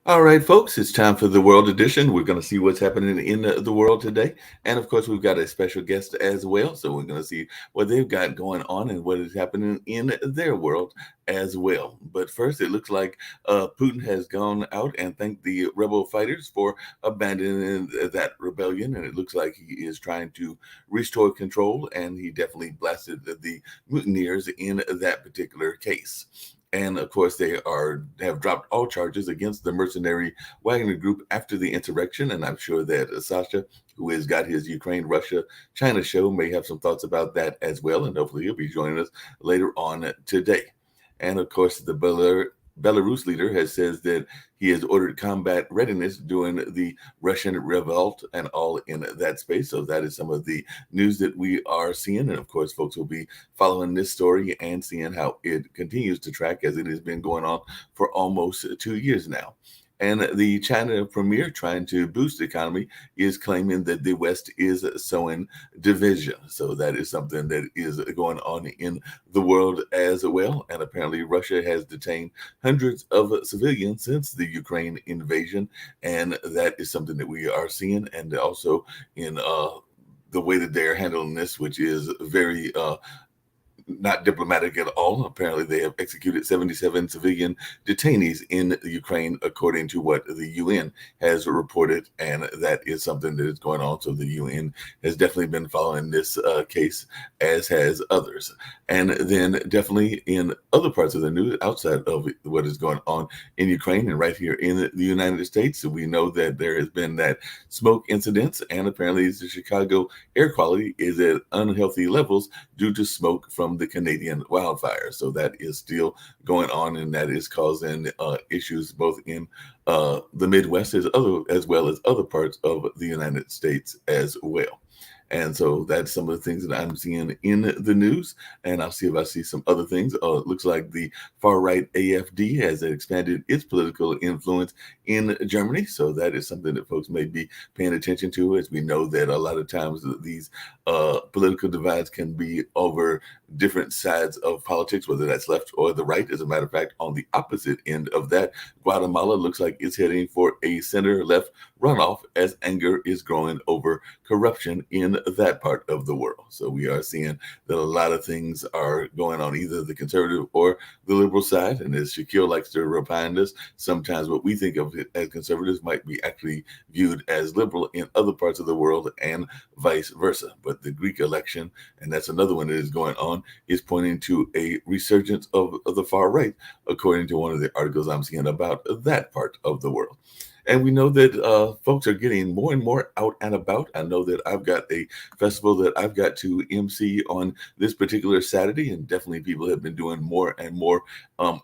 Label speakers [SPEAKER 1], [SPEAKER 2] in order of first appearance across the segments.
[SPEAKER 1] All right, folks, it's time for the World Edition. We're going to see what's happening in the world today. And of course, we've got a special guest as well. So we're going to see what they've got going on and what is happening in their world as well. But first, it looks like Putin has gone out and thanked the rebel fighters for abandoning that rebellion. And it looks like he is trying to restore control. And he definitely blasted the mutineers in that particular case. And of course, they have dropped all charges against the mercenary Wagner Group after the insurrection. And I'm sure that Sasha, who has got his Ukraine, Russia, China show, may have some thoughts about that as well. And hopefully, he'll be joining us later on today. And of course, the Belarus leader has says that he has ordered combat readiness during the Russian revolt and all in that space. So that is some of the news that we are seeing. And of course, folks will be following this story and seeing how it continues to track as it has been going on for almost 2 years now. And the China premier, trying to boost the economy, is claiming that the West is sowing division. So that is something that is going on in the world as well. And apparently, Russia has detained hundreds of civilians since the Ukraine invasion. And that is something that we are seeing. And also in the way that they're handling this, which is very not diplomatic at all. Apparently, they have executed 77 civilian detainees in Ukraine, according to what the UN has reported. And that is something that is going on. So the UN has definitely been following this case, as has others. And then, definitely in other parts of the news outside of what is going on in Ukraine and right here in the United States, we know that there has been that smoke incidents. And apparently, the Chicago air quality is at unhealthy levels due to smoke from the Canadian wildfires. So that is still going on, and that is causing issues both in the Midwest as well as other parts of the United States as well. And so that's some of the things that I'm seeing in the news. And I'll see if I see some other things. It looks like the far right AFD has expanded its political influence in Germany. So that is something that folks may be paying attention to, as we know that a lot of times these political divides can be over different sides of politics, whether that's left or the right. As a matter of fact, on the opposite end of that, Guatemala looks like it's heading for a center left runoff as anger is growing over corruption in that part of the world. So we are seeing that a lot of things are going on either the conservative or the liberal side. And as Shaquille likes to remind us, sometimes what we think of it as conservatives might be actually viewed as liberal in other parts of the world and vice versa. But the Greek election, and that's another one that is going on, is pointing to a resurgence of the far right, according to one of the articles I'm seeing about that part of the world. And we know that folks are getting more and more out and about. I know that I've got a festival that I've got to MC on this particular Saturday, and definitely people have been doing more and more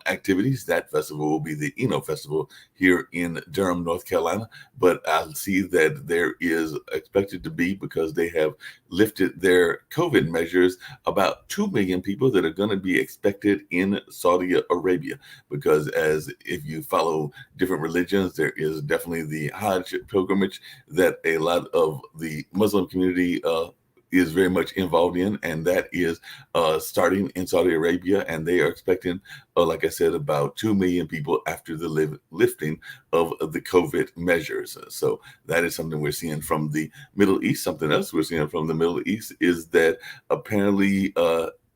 [SPEAKER 1] activities. That festival will be the Eno Festival here in Durham, North Carolina. But I see that there is expected to be, because they have lifted their COVID measures, about 2 million people that are going to be expected in Saudi Arabia. Because as if you follow different religions, there is definitely the Hajj pilgrimage that a lot of the Muslim community is very much involved in, and that is starting in Saudi Arabia, and they are expecting, like I said, about 2 million people after the lifting of the COVID measures. So that is something we're seeing from the Middle East. Something else we're seeing from the Middle East is that apparently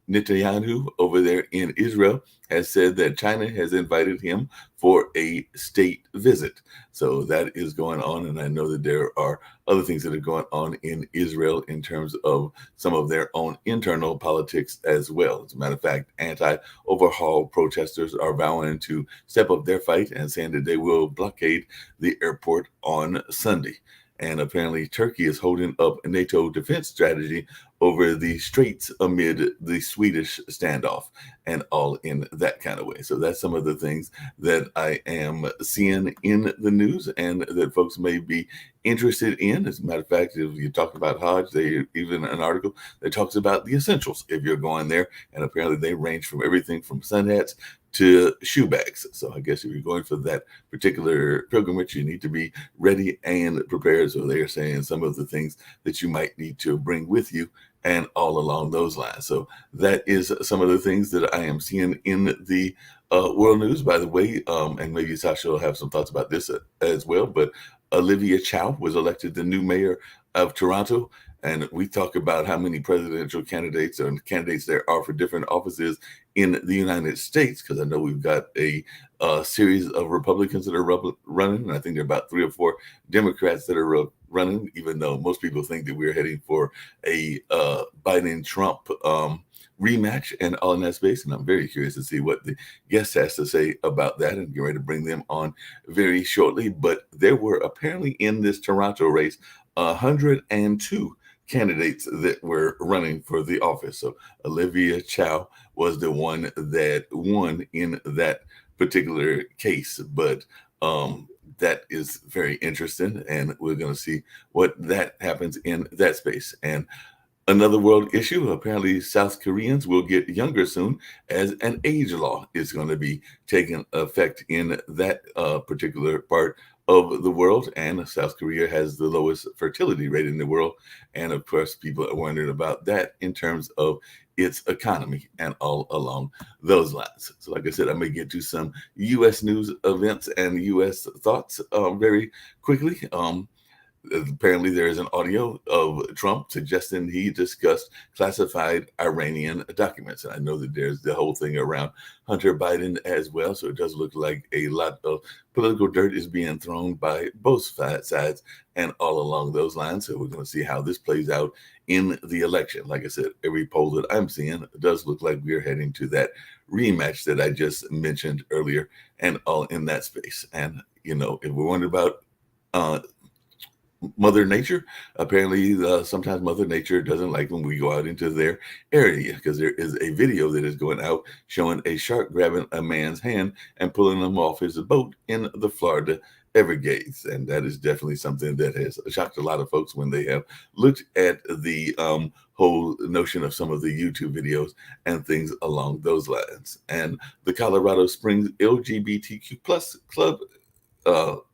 [SPEAKER 1] Netanyahu over there in Israel has said that China has invited him for a state visit. So that is going on. And I know that there are other things that are going on in Israel in terms of some of their own internal politics as well. As a matter of fact, anti-overhaul protesters are vowing to step up their fight and saying that they will blockade the airport on Sunday. And apparently Turkey is holding up a NATO defense strategy over the straits amid the Swedish standoff and all in that kind of way. So that's some of the things that I am seeing in the news and that folks may be interested in. As a matter of fact, if you talk about Hajj, they even an article that talks about the essentials if you're going there. And apparently they range from everything from sun hats to shoe bags. So I guess if you're going for that particular pilgrimage, you need to be ready and prepared. So they're saying some of the things that you might need to bring with you and all along those lines. So that is some of the things that I am seeing in the world news, by the way. And maybe Sasha will have some thoughts about this as well. But Olivia Chow was elected the new mayor of Toronto. And we talk about how many presidential candidates and candidates there are for different offices in the United States, because I know we've got a series of Republicans that are running, and I think there are about 3 or 4 Democrats that are running, even though most people think that we're heading for a Biden-Trump rematch and all in that space. And I'm very curious to see what the guest has to say about that, and get ready to bring them on very shortly. But there were apparently in this Toronto race 102 candidates that were running for the office. So Olivia Chow was the one that won in that particular case. But that is very interesting, and we're going to see what that happens in that space. And another world issue, apparently South Koreans will get younger soon, as an age law is going to be taking effect in that particular part of the world. And South Korea has the lowest fertility rate in the world. And of course, people are wondering about that in terms of its economy and all along those lines. So like I said, I may get to some U.S. news events and U.S. thoughts very quickly. Apparently, there is an audio of Trump suggesting he discussed classified Iranian documents. And I know that there's the whole thing around Hunter Biden as well. So it does look like a lot of political dirt is being thrown by both sides and all along those lines. So we're going to see how this plays out in the election. Like I said, every poll that I'm seeing does look like we're heading to that rematch that I just mentioned earlier, and all in that space. And, you know, if we're wondering about Mother Nature, apparently sometimes Mother Nature doesn't like when we go out into their area, because there is a video that is going out showing a shark grabbing a man's hand and pulling him off his boat in the Florida Everglades. And that is definitely something that has shocked a lot of folks when they have looked at the whole notion of some of the YouTube videos and things along those lines. And the Colorado Springs LGBTQ plus club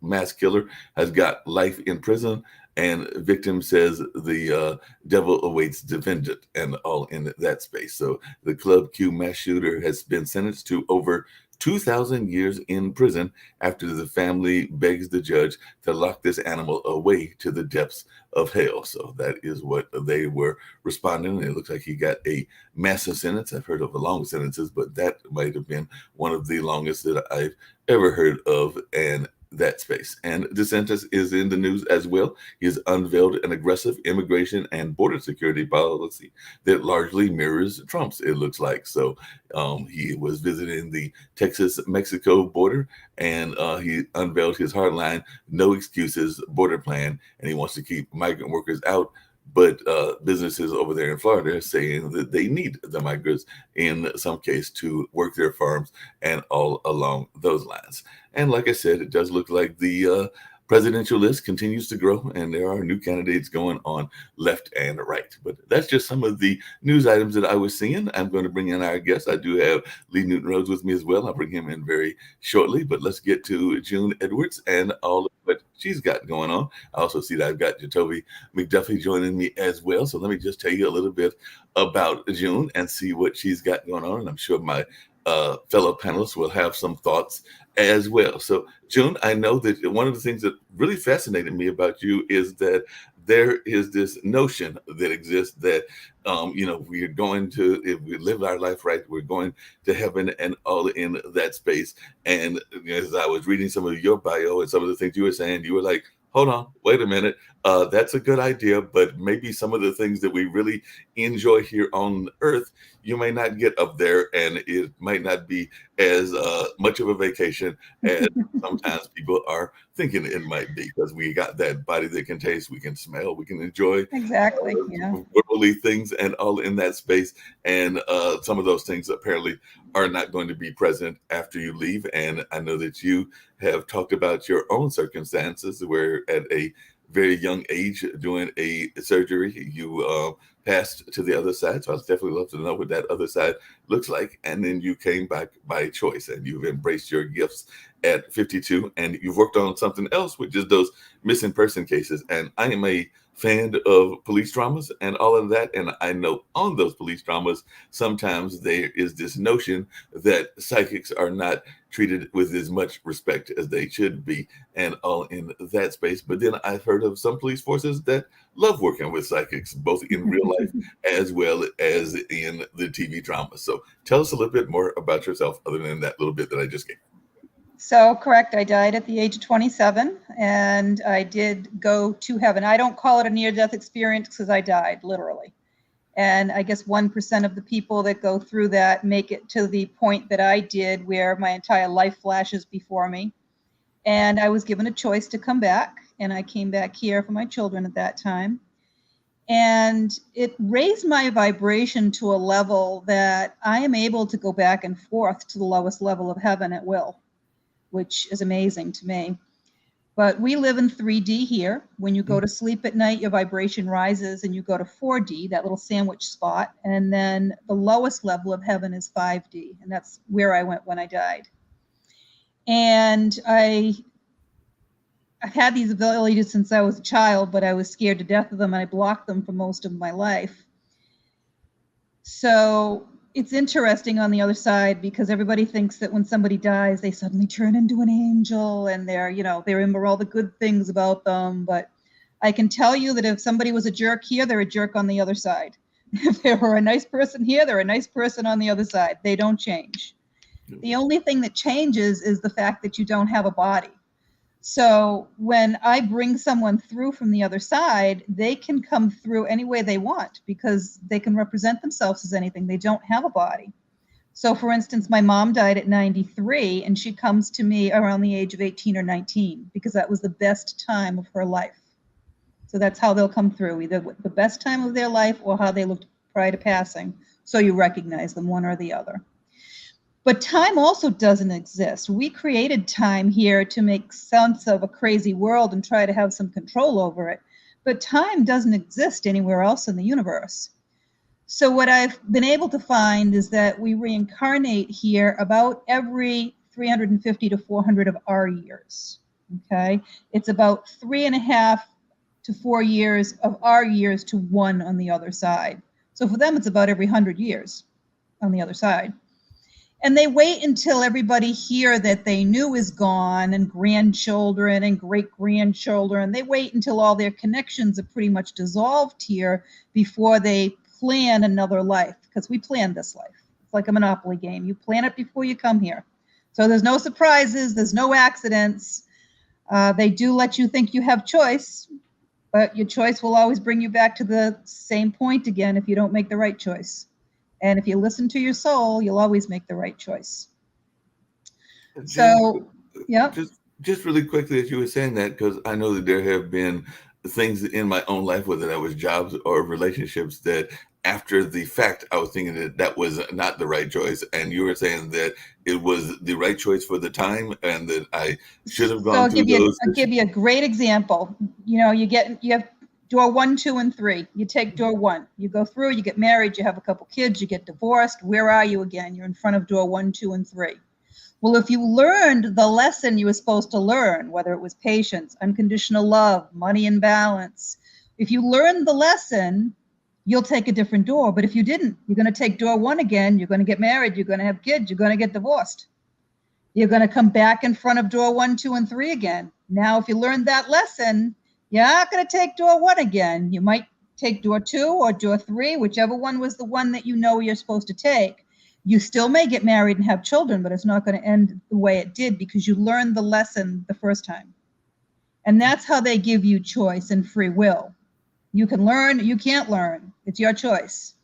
[SPEAKER 1] mass killer has got life in prison, and victim says the devil awaits defendant, and all in that space. So the Club Q mass shooter has been sentenced to over 2,000 years in prison after the family begs the judge to lock this animal away to the depths of hell. So that is what they were responding. It looks like he got a massive sentence. I've heard of the long sentences, but that might have been one of the longest that I've ever heard of. And that space. And DeSantis is in the news as well. He has unveiled an aggressive immigration and border security policy that largely mirrors Trump's, it looks like. So he was visiting the Texas-Mexico border, and he unveiled his hardline, no excuses border plan, and he wants to keep migrant workers out. But businesses over there in Florida are saying that they need the migrants in some case to work their farms and all along those lines. And like I said, it does look like the presidential list continues to grow, and there are new candidates going on left and right. But that's just some of the news items that I was seeing. I'm going to bring in our guest. I do have Lee Newton Rhodes with me as well. I'll bring him in very shortly. But let's get to June Edwards and all of what she's got going on. I also see that I've got Jatovie McDuffie joining me as well. So let me just tell you a little bit about June and see what she's got going on. And I'm sure my fellow panelists will have some thoughts as well. So, June, I know that one of the things that really fascinated me about you is that there is this notion that exists that, we're going to, if we live our life right, we're going to heaven and all in that space. And as I was reading some of your bio and some of the things you were saying, you were like, hold on, wait a minute. That's a good idea, but maybe some of the things that we really enjoy here on Earth, you may not get up there, and it might not be as much of a vacation as sometimes people are thinking it might be, because we got that body that can taste, we can smell, we can enjoy
[SPEAKER 2] Exactly. Yeah.
[SPEAKER 1] worldly things and all in that space. And some of those things apparently are not going to be present after you leave. And I know that you have talked about your own circumstances where at a very young age doing a surgery, you passed to the other side. So I was definitely love to know what that other side looks like. And then you came back by choice, and you've embraced your gifts at 52, and you've worked on something else, which is those missing person cases. And I am a fan of police dramas and all of that. And I know on those police dramas, sometimes there is this notion that psychics are not treated with as much respect as they should be, and all in that space. But then I've heard of some police forces that love working with psychics, both in real life as well as in the TV drama. So tell us a little bit more about yourself, other than that little bit that I just gave.
[SPEAKER 2] So correct, I died at the age of 27, and I did go to heaven. I don't call it a near-death experience because I died, literally. And I guess 1% of the people that go through that make it to the point that I did, where my entire life flashes before me. And I was given a choice to come back, and I came back here for my children at that time. And it raised my vibration to a level that I am able to go back and forth to the lowest level of heaven at will, which is amazing to me. But we live in 3D here. When you go to sleep at night, your vibration rises and you go to 4D, that little sandwich spot. And then the lowest level of heaven is 5D. And that's where I went when I died. And I've had these abilities since I was a child, but I was scared to death of them, and I blocked them for most of my life. So it's interesting on the other side, because everybody thinks that when somebody dies, they suddenly turn into an angel, and they remember all the good things about them. But I can tell you that if somebody was a jerk here, they're a jerk on the other side. If they were a nice person here, they're a nice person on the other side. They don't change. The only thing that changes is the fact that you don't have a body. So when I bring someone through from the other side, they can come through any way they want, because they can represent themselves as anything. They don't have a body. So for instance, my mom died at 93, and she comes to me around the age of 18 or 19, because that was the best time of her life. So that's how they'll come through, either the best time of their life or how they looked prior to passing. So you recognize them, one or the other. But time also doesn't exist. We created time here to make sense of a crazy world and try to have some control over it. But time doesn't exist anywhere else in the universe. So what I've been able to find is that we reincarnate here about every 350 to 400 of our years. Okay? It's about 3.5 to 4 years of our years to one on the other side. So for them, it's about every 100 years on the other side. And they wait until everybody here that they knew is gone, and grandchildren and great-grandchildren. They wait until all their connections are pretty much dissolved here before they plan another life, because we plan this life. It's like a Monopoly game. You plan it before you come here. So there's no surprises. There's no accidents. They do let you think you have choice, but your choice will always bring you back to the same point again if you don't make the right choice. And if you listen to your soul, you'll always make the right choice. So, yeah.
[SPEAKER 1] Just really quickly, as you were saying that, because I know that there have been things in my own life, whether that was jobs or relationships, that after the fact, I was thinking that that was not the right choice. And you were saying that it was the right choice for the time, and that I should have gone through those.
[SPEAKER 2] I'll give you a great example. You know, you have door 1, 2, and 3. You take door 1. You go through, you get married, you have a couple kids, you get divorced. Where are you again? You're in front of door 1, 2, and 3. Well, if you learned the lesson you were supposed to learn, whether it was patience, unconditional love, money and balance, if you learned the lesson, you'll take a different door. But if you didn't, you're going to take door 1 again. You're going to get married. You're going to have kids. You're going to get divorced. You're going to come back in front of door 1, 2, and 3 again. Now, if you learned that lesson, you're not going to take door 1 again. You might take door 2 or door 3, whichever one was the one that you know you're supposed to take. You still may get married and have children, but it's not going to end the way it did, because you learned the lesson the first time. And that's how they give you choice and free will. You can learn, you can't learn. It's your choice.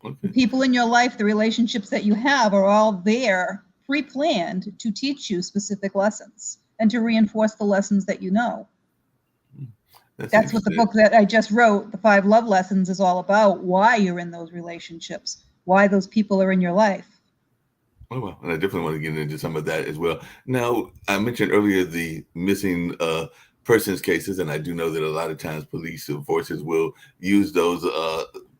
[SPEAKER 2] Okay. The people in your life, the relationships that you have, are all there pre-planned to teach you specific lessons and to reinforce the lessons that you know. That's what the book that I just wrote, The 5 Love Lessons, is all about. Why you're in those relationships, why those people are in your life.
[SPEAKER 1] Oh, well, and I definitely want to get into some of that as well. Now, I mentioned earlier the missing persons cases, and I do know that a lot of times police forces will use those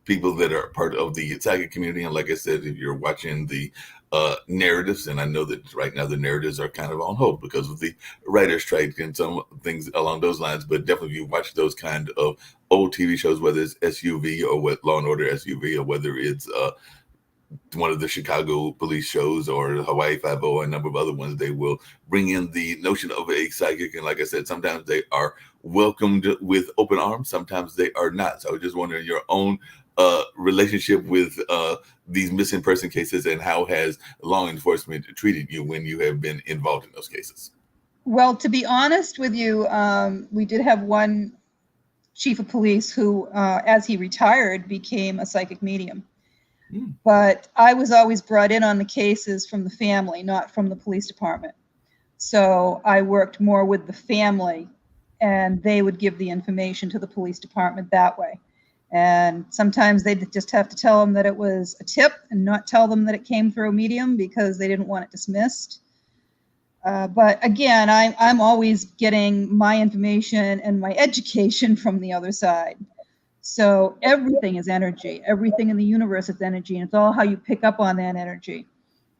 [SPEAKER 1] people that are part of the psychic community. And like I said, if you're watching the narratives. And I know that right now the narratives are kind of on hold because of the writer's strike and some things along those lines. But definitely, if you watch those kind of old TV shows, whether it's SUV or what Law and Order SUV, or whether it's one of the Chicago police shows or Hawaii Five-0, a number of other ones, they will bring in the notion of a psychic. And like I said, sometimes they are welcomed with open arms, sometimes they are not. So I was just wondering your own relationship with these missing person cases, and how has law enforcement treated you when you have been involved in those cases?
[SPEAKER 2] Well, to be honest with you, we did have one chief of police who, as he retired, became a psychic medium. But I was always brought in on the cases from the family, not from the police department. So I worked more with the family, and they would give the information to the police department that way. And sometimes they'd just have to tell them that it was a tip and not tell them that it came through a medium because they didn't want it dismissed. But again, I'm always getting my information and my education from the other side. So everything is energy. Everything in the universe is energy, and it's all how you pick up on that energy.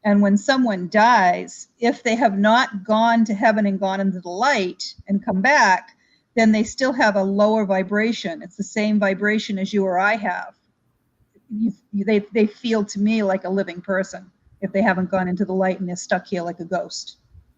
[SPEAKER 2] And when someone dies, if they have not gone to heaven and gone into the light and come back, then they still have a lower vibration. It's the same vibration as you or I have. They feel to me like a living person if they haven't gone into the light and they're stuck here like a ghost.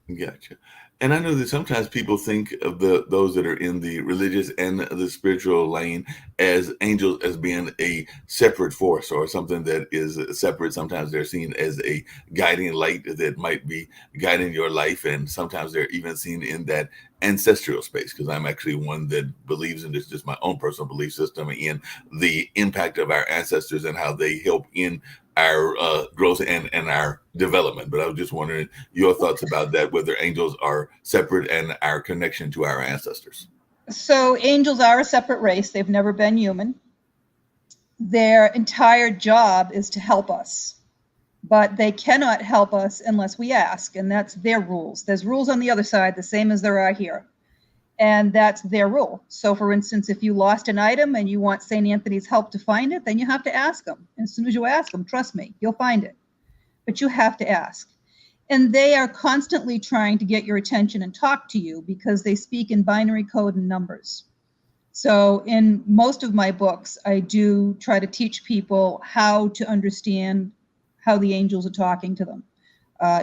[SPEAKER 1] Gotcha. And I know that sometimes people think of those that are in the religious and the spiritual lane as angels as being a separate force or something that is separate. Sometimes they're seen as a guiding light that might be guiding your life. And sometimes they're even seen in that ancestral space, because I'm actually one that believes in this, just my own personal belief system, in the impact of our ancestors and how they help in our growth and our development. But I was just wondering your thoughts about that, whether angels are separate and our connection to our ancestors.
[SPEAKER 2] So angels are a separate race. They've never been human. Their entire job is to help us, but they cannot help us unless we ask, and that's their rules. There's rules on the other side, the same as there are here, and that's their rule. So for instance, if you lost an item and you want St. Anthony's help to find it, then you have to ask them. And as soon as you ask them, trust me, you'll find it. But you have to ask. And they are constantly trying to get your attention and talk to you because they speak in binary code and numbers. So in most of my books, I do try to teach people how to understand how the angels are talking to them.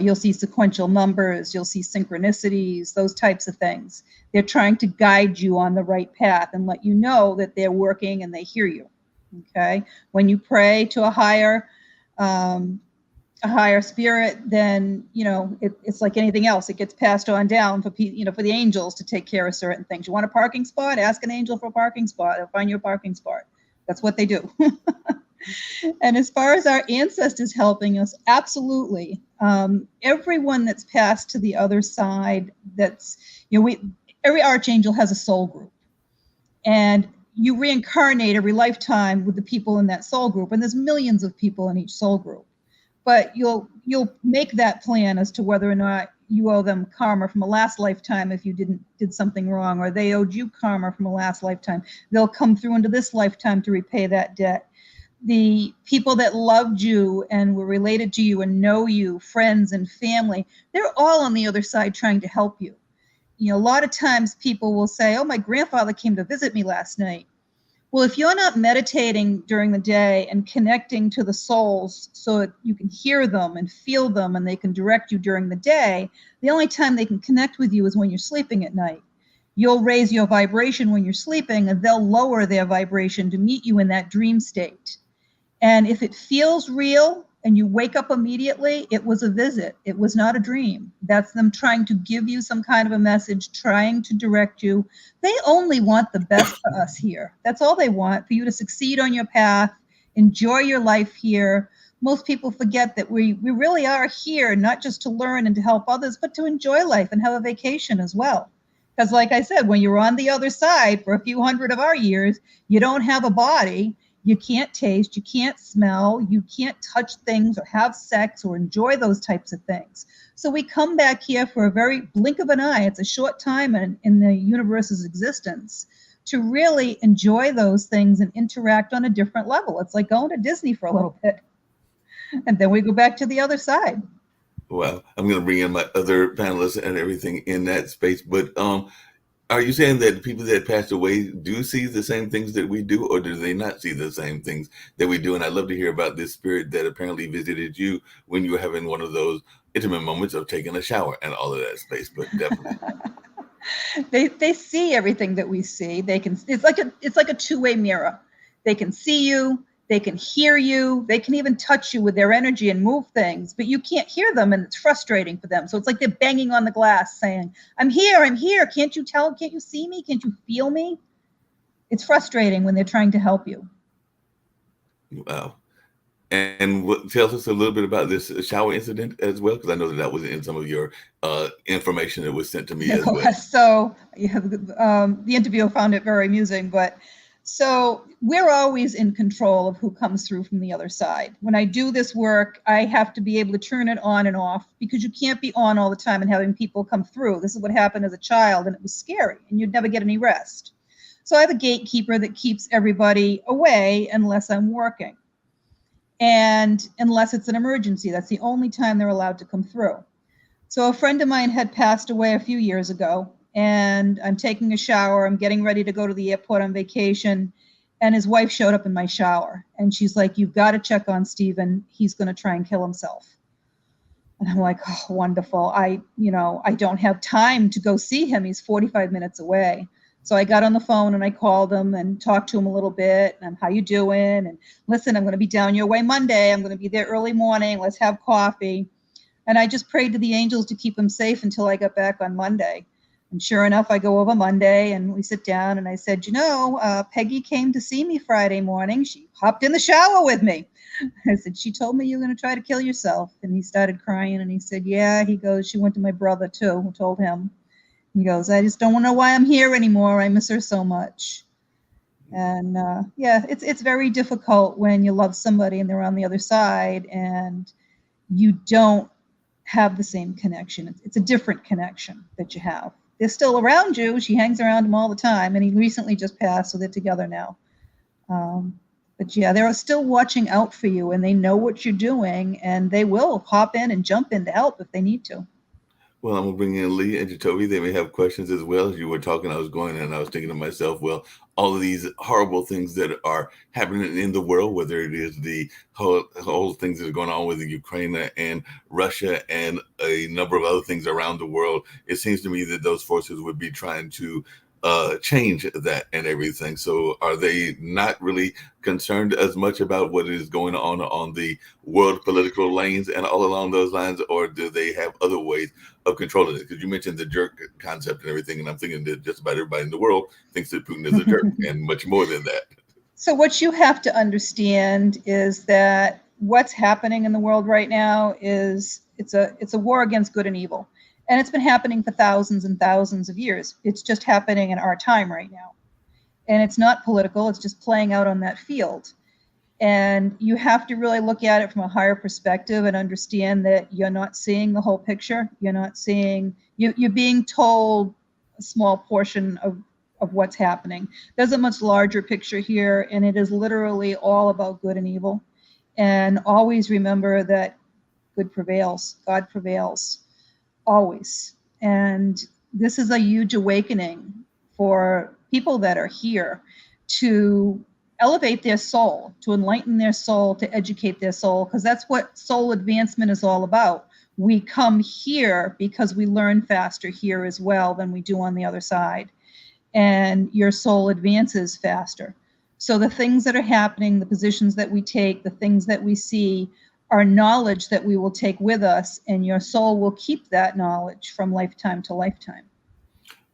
[SPEAKER 2] You'll see sequential numbers, you'll see synchronicities, those types of things. They're trying to guide you on the right path and let you know that they're working and they hear you. Okay. When you pray to a higher spirit, then it's like anything else. It gets passed on down for for the angels to take care of certain things. You want a parking spot? Ask an angel for a parking spot. They'll find you a parking spot. That's what they do. And as far as our ancestors helping us, absolutely. Everyone that's passed to the other side, every archangel has a soul group, and you reincarnate every lifetime with the people in that soul group, and there's millions of people in each soul group. But you'll make that plan as to whether or not you owe them karma from a last lifetime if you did something wrong, or they owed you karma from a last lifetime. They'll come through into this lifetime to repay that debt. The people that loved you and were related to you and know you, friends and family, they're all on the other side trying to help you. A lot of times people will say, oh, my grandfather came to visit me last night. Well, if you're not meditating during the day and connecting to the souls so that you can hear them and feel them and they can direct you during the day, the only time they can connect with you is when you're sleeping at night. You'll raise your vibration when you're sleeping, and they'll lower their vibration to meet you in that dream state. And if it feels real and you wake up immediately, it was a visit. It was not a dream. That's them trying to give you some kind of a message, trying to direct you. They only want the best for us here. That's all they want, for you to succeed on your path, enjoy your life here. Most people forget that we really are here, not just to learn and to help others, but to enjoy life and have a vacation as well. Because like I said, when you're on the other side for a few hundred of our years, you don't have a body. You can't taste, you can't smell, you can't touch things or have sex or enjoy those types of things. So we come back here for a very blink of an eye. It's a short time in the universe's existence to really enjoy those things and interact on a different level. It's like going to Disney for a little bit. And then we go back to the other side.
[SPEAKER 1] Well, I'm going to bring in my other panelists and everything in that space. But are you saying that people that passed away do see the same things that we do, or do they not see the same things that we do? And I'd love to hear about this spirit that apparently visited you when you were having one of those intimate moments of taking a shower and all of that space. But definitely.
[SPEAKER 2] They see everything that we see. They can, it's like a two-way mirror. They can see you, they can hear you, they can even touch you with their energy and move things, but you can't hear them, and it's frustrating for them. So it's like they're banging on the glass saying, I'm here, can't you tell, can't you see me, can't you feel me? It's frustrating when they're trying to help you.
[SPEAKER 1] Wow. And tell us a little bit about this shower incident as well, because I know that that was in some of your information that was sent to me as well.
[SPEAKER 2] So yeah, the interviewer found it very amusing, but so we're always in control of who comes through from the other side. When I do this work, I have to be able to turn it on and off, because you can't be on all the time and having people come through. This is what happened as a child, and it was scary, and you'd never get any rest. So I have a gatekeeper that keeps everybody away unless I'm working. And unless it's an emergency, that's the only time they're allowed to come through. So a friend of mine had passed away a few years ago, and I'm taking a shower. I'm getting ready to go to the airport on vacation, and his wife showed up in my shower, and she's like, you've got to check on Stephen. He's going to try and kill himself. And I'm like, oh, wonderful. I don't have time to go see him. He's 45 minutes away. So I got on the phone and I called him and talked to him a little bit, and how you doing? And listen, I'm going to be down your way Monday. I'm going to be there early morning. Let's have coffee. And I just prayed to the angels to keep him safe until I got back on Monday. And sure enough, I go over Monday and we sit down, and I said, Peggy came to see me Friday morning. She hopped in the shower with me. I said, she told me you're going to try to kill yourself. And he started crying, and he said, yeah. He goes, she went to my brother too, who told him. He goes, I just don't know why I'm here anymore. I miss her so much. And it's very difficult when you love somebody and they're on the other side and you don't have the same connection. It's a different connection that you have. They're still around you. She hangs around him all the time, and he recently just passed, so they're together now. But yeah, they're still watching out for you, and they know what you're doing, and they will hop in and jump in to help if they need to.
[SPEAKER 1] Well, I'm going to bring in Lee and Jacoby. They may have questions as well. As you were talking, I was going and I was thinking to myself, well, all of these horrible things that are happening in the world, whether it is the whole things that are going on with Ukraine and Russia and a number of other things around the world, it seems to me that those forces would be trying to change that and everything. So are they not really concerned as much about what is going on the world political lanes and all along those lines, or do they have other ways of controlling it? Because you mentioned the jerk concept and everything, and I'm thinking that just about everybody in the world thinks that Putin is a jerk and much more than that.
[SPEAKER 2] So what you have to understand is that what's happening in the world right now is it's a war against good and evil. And it's been happening for thousands and thousands of years. It's just happening in our time right now. And it's not political, it's just playing out on that field. And you have to really look at it from a higher perspective and understand that you're not seeing the whole picture. You're not seeing, you're being told a small portion of what's happening. There's a much larger picture here, and it is literally all about good and evil. And always remember that good prevails, God prevails. Always. And this is a huge awakening for people that are here to elevate their soul, to enlighten their soul, to educate their soul, because that's what soul advancement is all about. We come here because we learn faster here as well than we do on the other side. And your soul advances faster. So the things that are happening, the positions that we take, the things that we see, are knowledge that we will take with us, and your soul will keep that knowledge from lifetime to lifetime.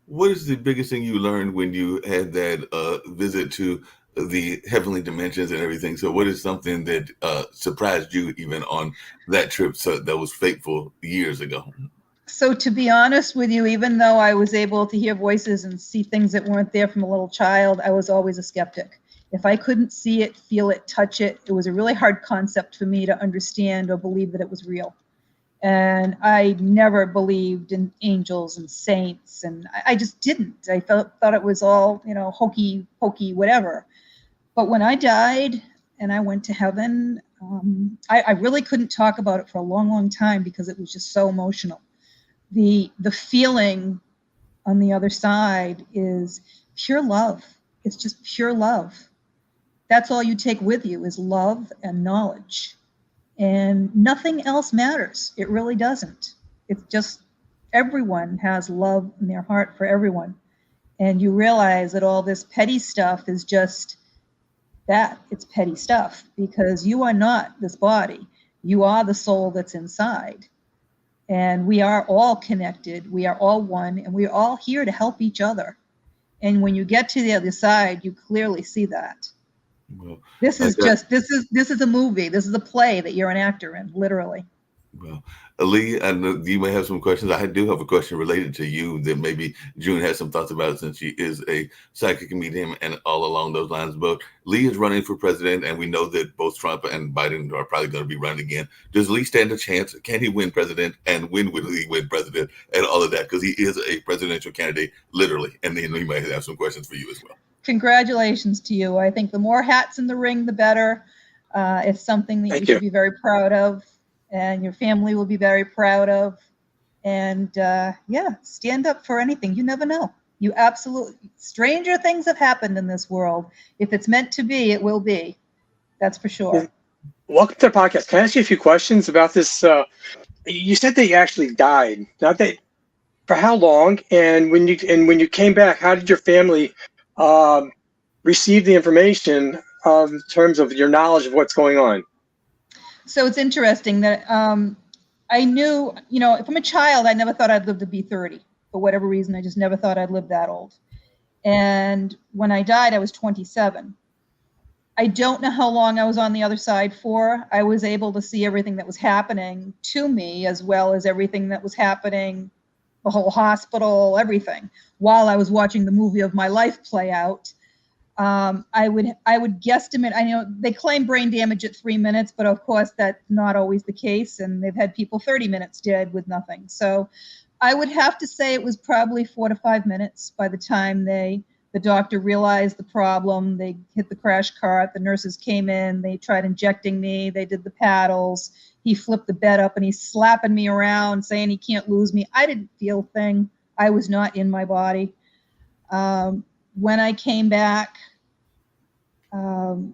[SPEAKER 1] What is the biggest thing you learned when you had that visit to the heavenly dimensions and everything? So what is something that surprised you even on that trip that was fateful years ago?
[SPEAKER 2] So to be honest with you, even though I was able to hear voices and see things that weren't there from a little child, I was always a skeptic. If I couldn't see it, feel it, touch it, it was a really hard concept for me to understand or believe that it was real. And I never believed in angels and saints, and I just didn't. I thought it was all, hokey pokey, whatever. But when I died and I went to heaven, I really couldn't talk about it for a long, long time because it was just so emotional. The feeling on the other side is pure love. It's just pure love. That's all you take with you is love and knowledge. And nothing else matters. It really doesn't. It's just everyone has love in their heart for everyone. And you realize that all this petty stuff is just that. It's petty stuff because you are not this body. You are the soul that's inside. And we are all connected. We are all one, and we're all here to help each other. And when you get to the other side, you clearly see that.
[SPEAKER 1] Well,
[SPEAKER 2] This is
[SPEAKER 1] okay.
[SPEAKER 2] just this is a movie. This is a play that you're an actor in, literally.
[SPEAKER 1] Well, Lee, I know you may have some questions. I do have a question related to you that maybe June has some thoughts about it since she is a psychic medium and all along those lines. But Lee is running for president, and we know that both Trump and Biden are probably going to be running again. Does Lee stand a chance? Can he win president? And when will he win president? And all of that, because he is a presidential candidate, literally. And then we may have some questions for you as well.
[SPEAKER 2] Congratulations to you. I think the more hats in the ring, the better. It's something that you should be very proud of, and your family will be very proud of. And yeah, stand up for anything. You never know. You absolutely, stranger things have happened in this world. If it's meant to be, it will be. That's for sure.
[SPEAKER 3] Welcome to the podcast. Can I ask you a few questions about this? You said that you actually died. Not that. For how long? And when you came back, how did your family receive the information in terms of your knowledge of what's going on?
[SPEAKER 2] So it's interesting that I knew, from a child, I never thought I'd live to be 30. For whatever reason, I just never thought I'd live that old. And when I died, I was 27. I don't know how long I was on the other side for. I was able to see everything that was happening to me, as well as everything that was happening, the whole hospital, everything, while I was watching the movie of my life play out. I would guesstimate. I know they claim brain damage at 3 minutes, but of course that's not always the case, and they've had people 30 minutes dead with nothing. So I would have to say it was probably 4 to 5 minutes by the time the doctor realized the problem. They hit the crash cart. The nurses came in. They tried injecting me. They did the paddles. He flipped the bed up and he's slapping me around, saying he can't lose me. I didn't feel a thing. I was not in my body. When I came back, the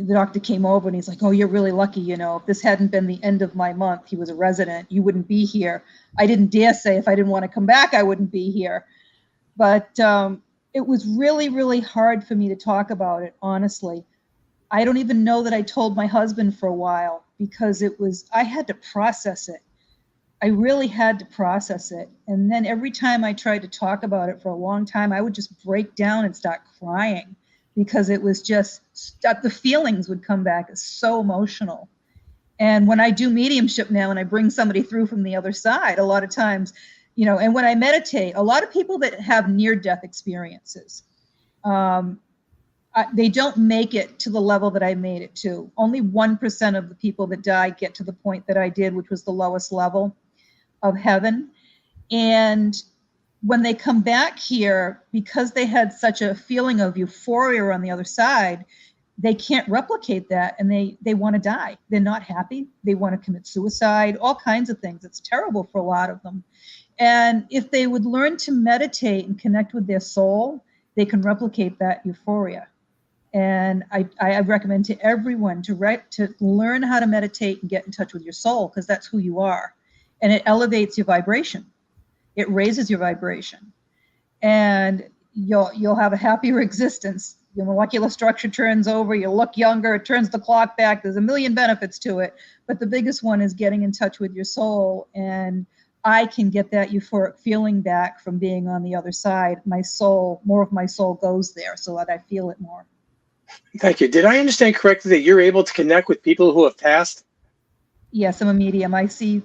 [SPEAKER 2] doctor came over and he's like, "Oh, you're really lucky. If this hadn't been the end of my month," he was a resident, "you wouldn't be here." I didn't dare say if I didn't want to come back, I wouldn't be here. But it was really, really hard for me to talk about it, honestly. I don't even know that I told my husband for a while because I had to process it. I really had to process it. And then every time I tried to talk about it for a long time, I would just break down and start crying because it was just, the feelings would come back. It's so emotional. And when I do mediumship now and I bring somebody through from the other side, a lot of times, and when I meditate, a lot of people that have near-death experiences, they don't make it to the level that I made it to. Only 1% of the people that die get to the point that I did, which was the lowest level of heaven. And when they come back here, because they had such a feeling of euphoria on the other side, they can't replicate that, and they want to die. They're not happy. They want to commit suicide, all kinds of things. It's terrible for a lot of them. And if they would learn to meditate and connect with their soul, they can replicate that euphoria. And I recommend to everyone to learn how to meditate and get in touch with your soul, because that's who you are. And it elevates your vibration. It raises your vibration. And you'll have a happier existence. Your molecular structure turns over, you look younger, it turns the clock back. There's a million benefits to it. But the biggest one is getting in touch with your soul. And I can get that euphoric feeling back from being on the other side. My soul, more of my soul goes there so that I feel it more.
[SPEAKER 3] Thank you. Did I understand correctly that you're able to connect with people who have passed?
[SPEAKER 2] Yes, I'm a medium. I see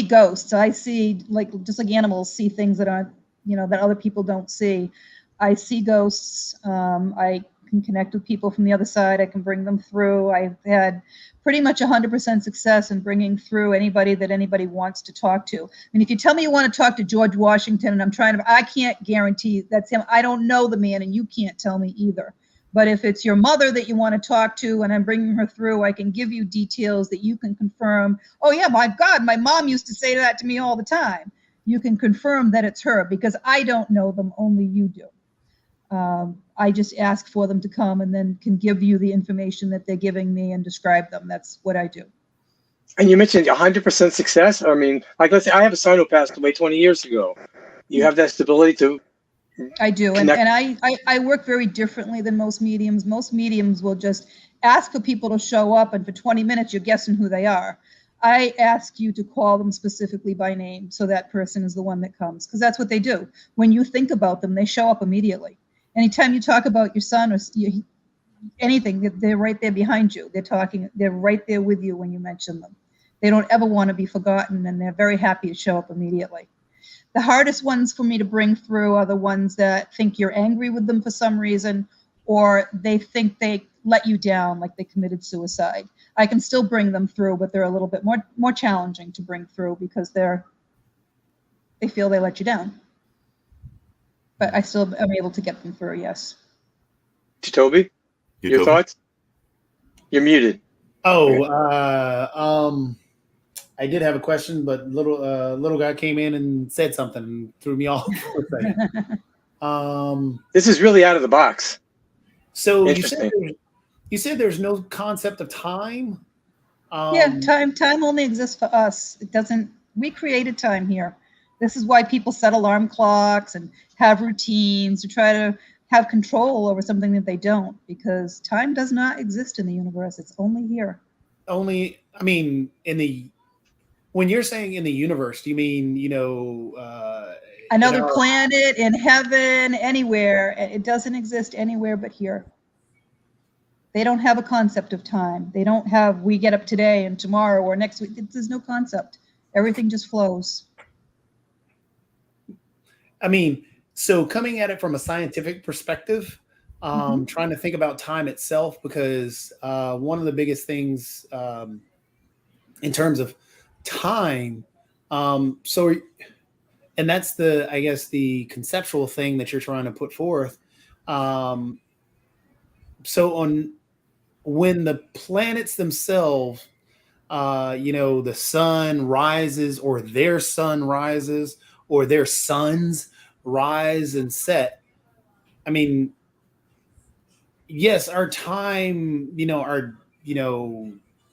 [SPEAKER 2] ghosts. I see, just like animals see things that aren't, that other people don't see. I see ghosts. I can connect with people from the other side. I can bring them through. I've had pretty much 100% success in bringing through anybody that anybody wants to talk to. I mean, if you tell me you want to talk to George Washington and I can't guarantee that's him. I don't know the man and you can't tell me either. But if it's your mother that you want to talk to and I'm bringing her through, I can give you details that you can confirm. Oh, yeah, my God, my mom used to say that to me all the time. You can confirm that it's her because I don't know them, only you do. I just ask for them to come and then can give you the information that they're giving me and describe them. That's what I do.
[SPEAKER 3] And you mentioned 100% success. I mean, like, let's say I have a son who passed away 20 years ago. You have that stability to
[SPEAKER 2] I do. And I work very differently than most mediums. Most mediums will just ask for people to show up, and for 20 minutes, you're guessing who they are. I ask you to call them specifically by name so that person is the one that comes, because that's what they do. When you think about them, they show up immediately. Anytime you talk about your son or anything, they're right there behind you. They're right there with you when you mention them. They don't ever want to be forgotten, and they're very happy to show up immediately. The hardest ones for me to bring through are the ones that think you're angry with them for some reason, or they think they let you down, like they committed suicide. I can still bring them through, but they're a little bit more challenging to bring through because they feel they let you down. But I still am able to get them through, yes.
[SPEAKER 3] Toby, your thoughts? You're muted.
[SPEAKER 4] I did have a question, but little guy came in and said something and threw me off for a second.
[SPEAKER 3] This is really out of the box.
[SPEAKER 4] So you said there's no concept of time.
[SPEAKER 2] Yeah, time only exists for us. It doesn't. We created time here. This is why people set alarm clocks and have routines to try to have control over something that they don't, because time does not exist in the universe. It's only here.
[SPEAKER 4] When you're saying in the universe, do you mean,
[SPEAKER 2] another planet, in heaven, anywhere? It doesn't exist anywhere but here. They don't have a concept of time. They don't have, we get up today and tomorrow or next week. There's no concept. Everything just flows.
[SPEAKER 4] So coming at it from a scientific perspective, trying to think about time itself, because one of the biggest things in terms of time, and that's the conceptual thing that you're trying to put forth. When the planets themselves, the sun rises, or their sun rises, or their suns rise and set. Yes, our time, our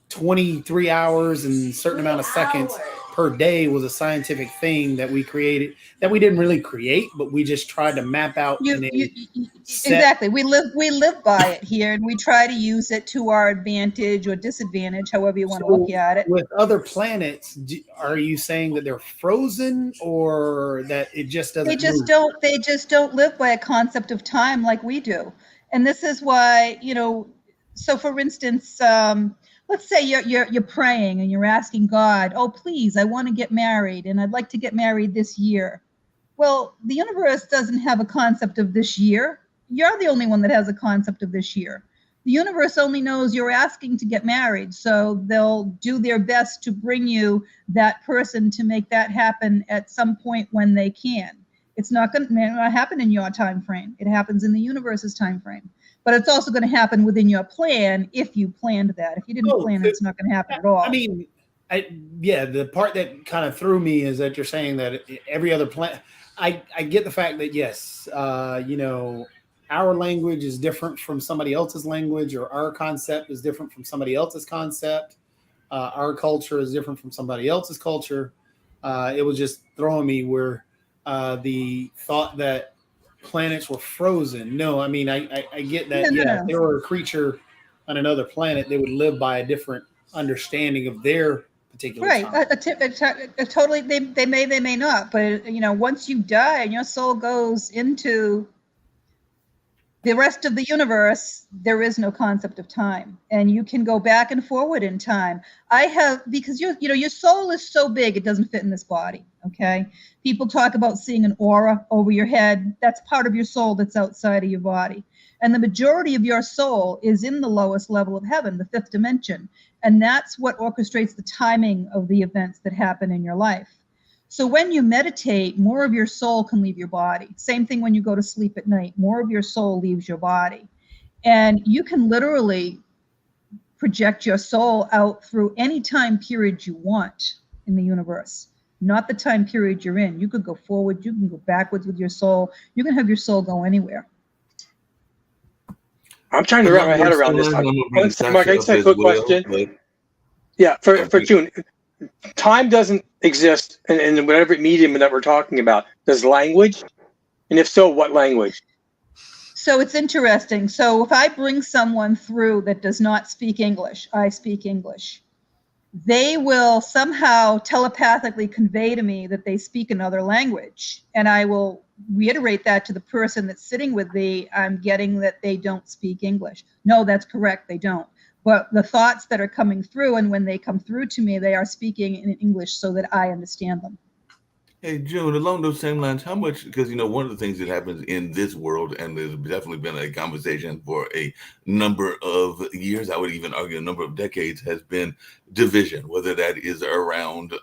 [SPEAKER 4] 23 hours and a certain amount of seconds per day was a scientific thing that we created, that we didn't really create, but we just tried to map out.
[SPEAKER 2] Exactly. We live by it here, and we try to use it to our advantage or disadvantage, however you want to look at it.
[SPEAKER 4] With other planets, are you saying that they're frozen, or that it just doesn't?
[SPEAKER 2] They just don't live by a concept of time like we do. And this is why, so for instance, let's say you're praying and you're asking God, oh, please, I want to get married and I'd like to get married this year. Well, the universe doesn't have a concept of this year. You're the only one that has a concept of this year. The universe only knows you're asking to get married, so they'll do their best to bring you that person to make that happen at some point when they can. It's not going to happen in your time frame. It happens in the universe's time frame. But it's also going to happen within your plan if you planned that. If you didn't plan it, it's not going to happen at all.
[SPEAKER 4] The part that kind of threw me is that you're saying that every other planet. I get the fact that, yes, our language is different from somebody else's language, or our concept is different from somebody else's concept. Our culture is different from somebody else's culture. It was just throwing me where the thought that planets were frozen. No, I get that. If there were a creature on another planet, they would live by a different understanding of their particular time.
[SPEAKER 2] Totally. They may not. But once you die and your soul goes into the rest of the universe, there is no concept of time, and you can go back and forward in time. Because your soul is so big, it doesn't fit in this body. Okay. People talk about seeing an aura over your head. That's part of your soul that's outside of your body. And the majority of your soul is in the lowest level of heaven, the fifth dimension. And that's what orchestrates the timing of the events that happen in your life. So when you meditate, more of your soul can leave your body. Same thing when you go to sleep at night. More of your soul leaves your body. And you can literally project your soul out through any time period you want in the universe, not the time period you're in. You could go forward, you can go backwards with your soul. You can have your soul go anywhere.
[SPEAKER 3] I'm trying to wrap my head around this. Mark, I just have a quick question. Yeah, for June, time doesn't exist in whatever medium that we're talking about. Does language? And if so, what language?
[SPEAKER 2] So it's interesting. So if I bring someone through that does not speak English, I speak English, they will somehow telepathically convey to me that they speak another language. And I will reiterate that to the person that's sitting with me. I'm getting that they don't speak English. No, that's correct. They don't. But the thoughts that are coming through, and when they come through to me, they are speaking in English so that I understand them.
[SPEAKER 1] Hey, June, along those same lines, how much, because, one of the things that happens in this world, and there's definitely been a conversation for a number of years, I would even argue a number of decades, has been division, whether that is around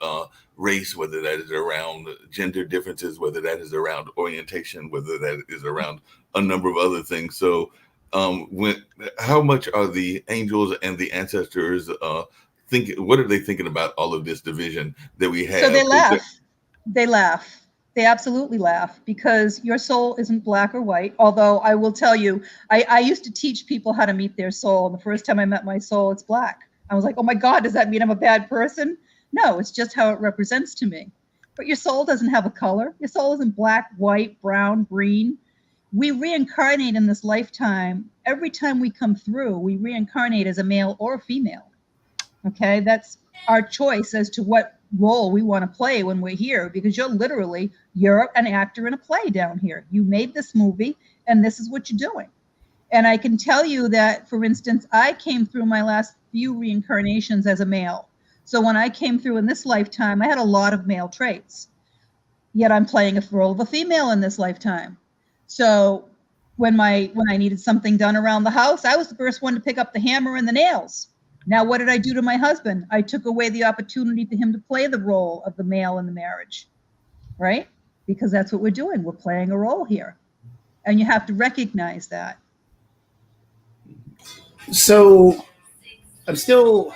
[SPEAKER 1] race, whether that is around gender differences, whether that is around orientation, whether that is around a number of other things. So how much are the angels and the ancestors what are they thinking about all of this division that we have?
[SPEAKER 2] So they laugh. They laugh. They absolutely laugh, because your soul isn't black or white. Although I will tell you, I used to teach people how to meet their soul. And the first time I met my soul, it's black. I was like, oh my God, does that mean I'm a bad person? No, it's just how it represents to me. But your soul doesn't have a color. Your soul isn't black, white, brown, green. We reincarnate in this lifetime. Every time we come through, we reincarnate as a male or a female. Okay, that's our choice as to what role we want to play when we're here, because you're an actor in a play down here. You made this movie and this is what you're doing. And I can tell you that, for instance, I came through my last few reincarnations as a male. So when I came through in this lifetime, I had a lot of male traits, yet I'm playing a role of a female in this lifetime. So when I needed something done around the house, I was the first one to pick up the hammer and the nails. Now, what did I do to my husband? I took away the opportunity for him to play the role of the male in the marriage, right? Because that's what we're doing. We're playing a role here. And you have to recognize that.
[SPEAKER 4] So I'm still,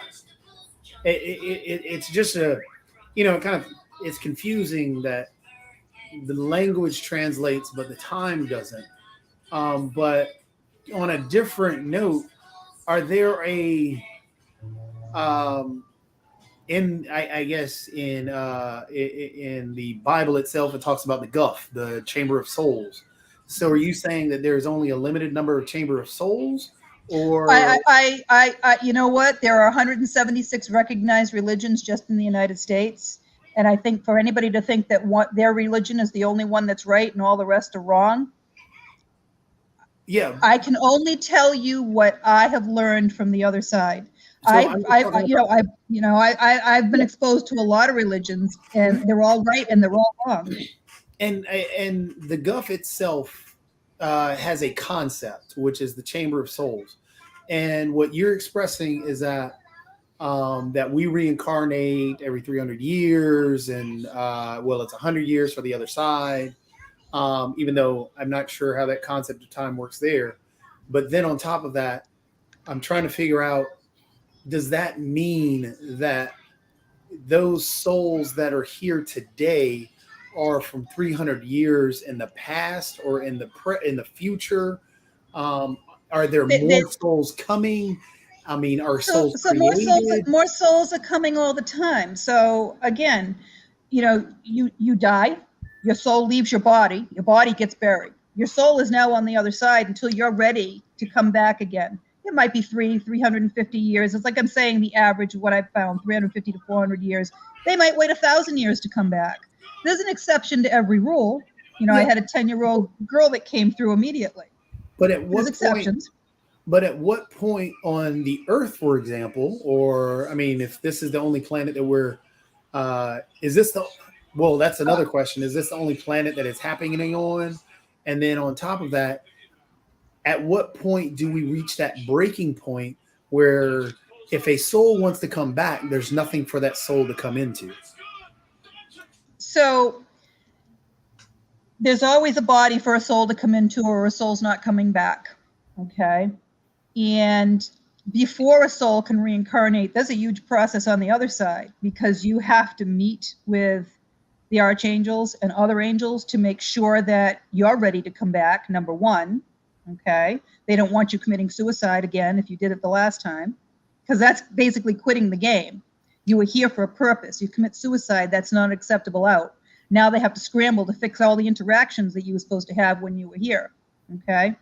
[SPEAKER 4] it's just it's confusing that the language translates, but the time doesn't. But on a different note, are there in the Bible itself, it talks about the Gulf, the Chamber of Souls. So are you saying that there's only a limited number of Chamber of Souls? Or
[SPEAKER 2] you know what? There are 176 recognized religions just in the United States. And I think for anybody to think that their religion is the only one that's right and all the rest are wrong.
[SPEAKER 4] Yeah.
[SPEAKER 2] I can only tell you what I have learned from the other side. So I've been exposed to a lot of religions, and they're all right and they're all wrong.
[SPEAKER 4] And the Gulf itself has a concept, which is the Chamber of Souls. And what you're expressing is that that we reincarnate every 300 years, and it's 100 years for the other side. Even though I'm not sure how that concept of time works there. But then on top of that, I'm trying to figure out, does that mean that those souls that are here today are from 300 years in the past or in the future? Are there more souls coming? I mean, are souls created?
[SPEAKER 2] More souls are coming all the time. So again, you die, your soul leaves your body gets buried. Your soul is now on the other side until you're ready to come back again. It might be 350 years. It's like I'm saying the average of what I've found, 350 to 400 years. They might wait 1,000 years to come back. There's an exception to every rule. I had a 10-year-old girl that came through immediately.
[SPEAKER 4] But at what exceptions? But at what point on the Earth, for example, or if this is the only planet that we're, that's another question. Is this the only planet that it's happening on? And then on top of that, at what point do we reach that breaking point where if a soul wants to come back, there's nothing for that soul to come into?
[SPEAKER 2] So there's always a body for a soul to come into, or a soul's not coming back. Okay. And before a soul can reincarnate, there's a huge process on the other side, because you have to meet with the archangels and other angels to make sure that you're ready to come back, number one. Okay. They don't want you committing suicide again if you did it the last time, because that's basically quitting the game. You were here for a purpose. You commit suicide, that's not acceptable out. Now they have to scramble to fix all the interactions that you were supposed to have when you were here. Okay.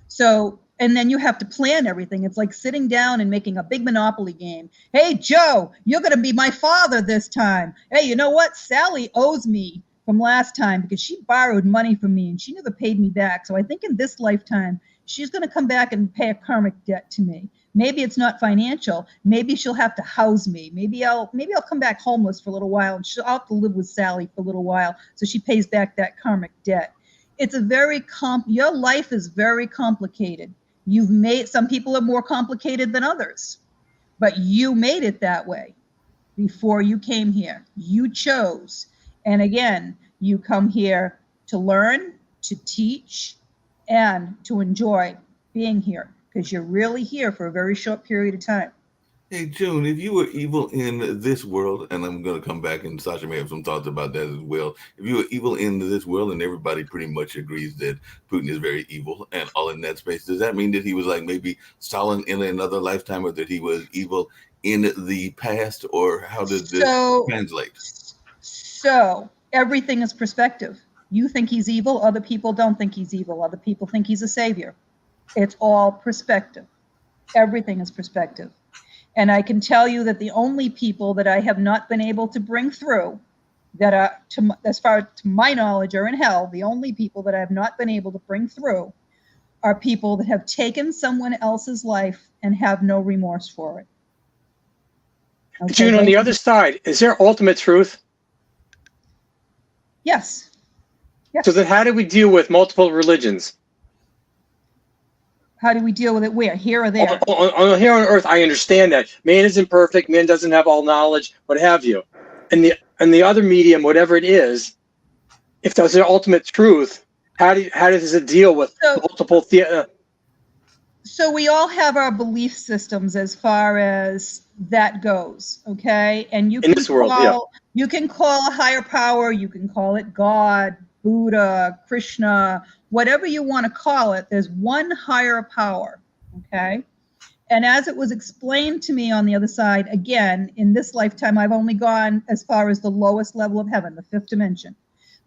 [SPEAKER 2] So, and then you have to plan everything. It's like sitting down and making a big Monopoly game. Hey, Joe, you're going to be my father this time. Hey, you know what? Sally owes me from last time because she borrowed money from me and she never paid me back. So I think in this lifetime, she's going to come back and pay a karmic debt to me. Maybe it's not financial. Maybe she'll have to house me. Maybe I'll come back homeless for a little while and I'll have to live with Sally for a little while so she pays back that karmic debt. It's a very your life is very complicated. You've made, some people are more complicated than others, but you made it that way before you came here. You chose. And again, you come here to learn, to teach, and to enjoy being here, because you're really here for a very short period of time.
[SPEAKER 1] Hey, June, if you were evil in this world, and I'm going to come back, and Sasha may have some thoughts about that as well. If you were evil in this world, and everybody pretty much agrees that Putin is very evil and all in that space, does that mean that he was like maybe Stalin in another lifetime, or that he was evil in the past, or how does this translate?
[SPEAKER 2] So everything is perspective. You think he's evil, other people don't think he's evil. Other people think he's a savior. It's all perspective. Everything is perspective. And I can tell you that the only people that I have not been able to bring through that are, as far to my knowledge, are in hell, the only people that I have not been able to bring through are people that have taken someone else's life and have no remorse for it.
[SPEAKER 3] Okay, June, on the other side, is there ultimate truth?
[SPEAKER 2] Yes. Yes.
[SPEAKER 3] So then how do we deal with multiple religions?
[SPEAKER 2] How do we deal with it? Where? Here or there?
[SPEAKER 3] Here on Earth, I understand that. Man is imperfect. Man doesn't have all knowledge, what have you. And the other medium, whatever it is, if there's an ultimate truth, how does it deal with multiple
[SPEAKER 2] So we all have our belief systems as far as that goes, okay? And you
[SPEAKER 3] in this world,
[SPEAKER 2] you can call a higher power, you can call it God, Buddha, Krishna, whatever you want to call it, there's one higher power, okay? And as it was explained to me on the other side, again, in this lifetime, I've only gone as far as the lowest level of heaven, the fifth dimension.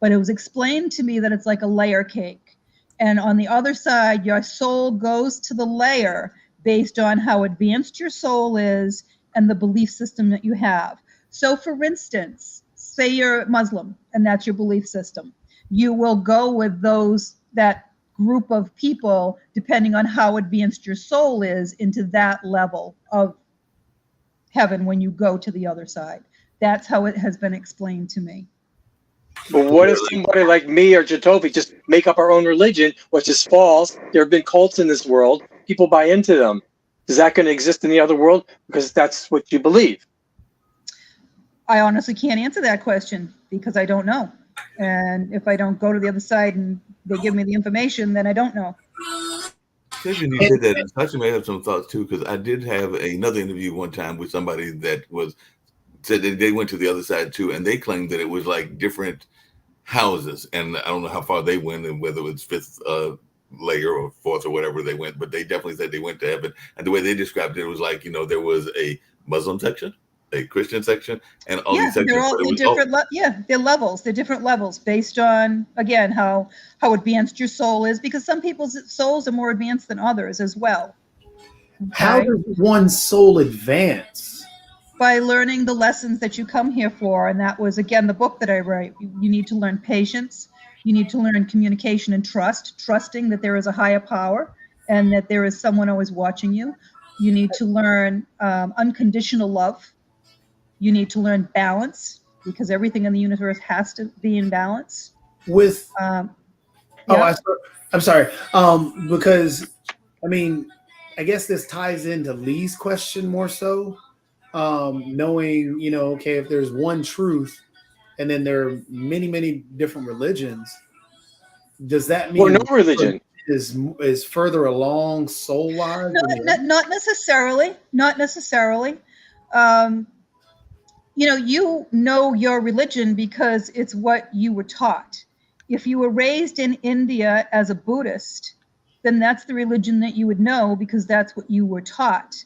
[SPEAKER 2] But it was explained to me that it's like a layer cake. And on the other side, your soul goes to the layer based on how advanced your soul is and the belief system that you have. So for instance, say you're Muslim and that's your belief system. You will go with that group of people, depending on how advanced your soul is, into that level of heaven when you go to the other side. That's how it has been explained to me.
[SPEAKER 3] But what if somebody like me or Jatovi just make up our own religion, which is false? There have been cults in this world. People buy into them. Is that going to exist in the other world? Because that's what you believe.
[SPEAKER 2] I honestly can't answer that question because I don't know. And if I don't go to the other side and they give me the information, then I don't know.
[SPEAKER 1] Since you did that, Sasha may have some thoughts too, because I did have another interview one time with somebody that said that they went to the other side too, and they claimed that it was like different houses, and I don't know how far they went and whether it was fifth layer or fourth or whatever they went, but they definitely said they went to heaven. And the way they described it was like, there was a Muslim section, a Christian section, and all these sections.
[SPEAKER 2] They're levels. They're different levels based on, again, how advanced your soul is, because some people's souls are more advanced than others as well. Okay?
[SPEAKER 4] How does one's soul advance?
[SPEAKER 2] By learning the lessons that you come here for. And that was, again, the book that I write. You need to learn patience. You need to learn communication and trusting that there is a higher power and that there is someone always watching you. You need to learn unconditional love. You need to learn balance, because everything in the universe has to be in balance.
[SPEAKER 4] I'm sorry. Because, I guess this ties into Lee's question more so. Knowing, okay, if there's one truth and then there are many, many different religions, does that mean
[SPEAKER 3] or no religion?
[SPEAKER 4] is further along soul wise.
[SPEAKER 2] Not necessarily. Not necessarily. You know your religion because it's what you were taught. If you were raised in India as a Buddhist, then that's the religion that you would know because that's what you were taught.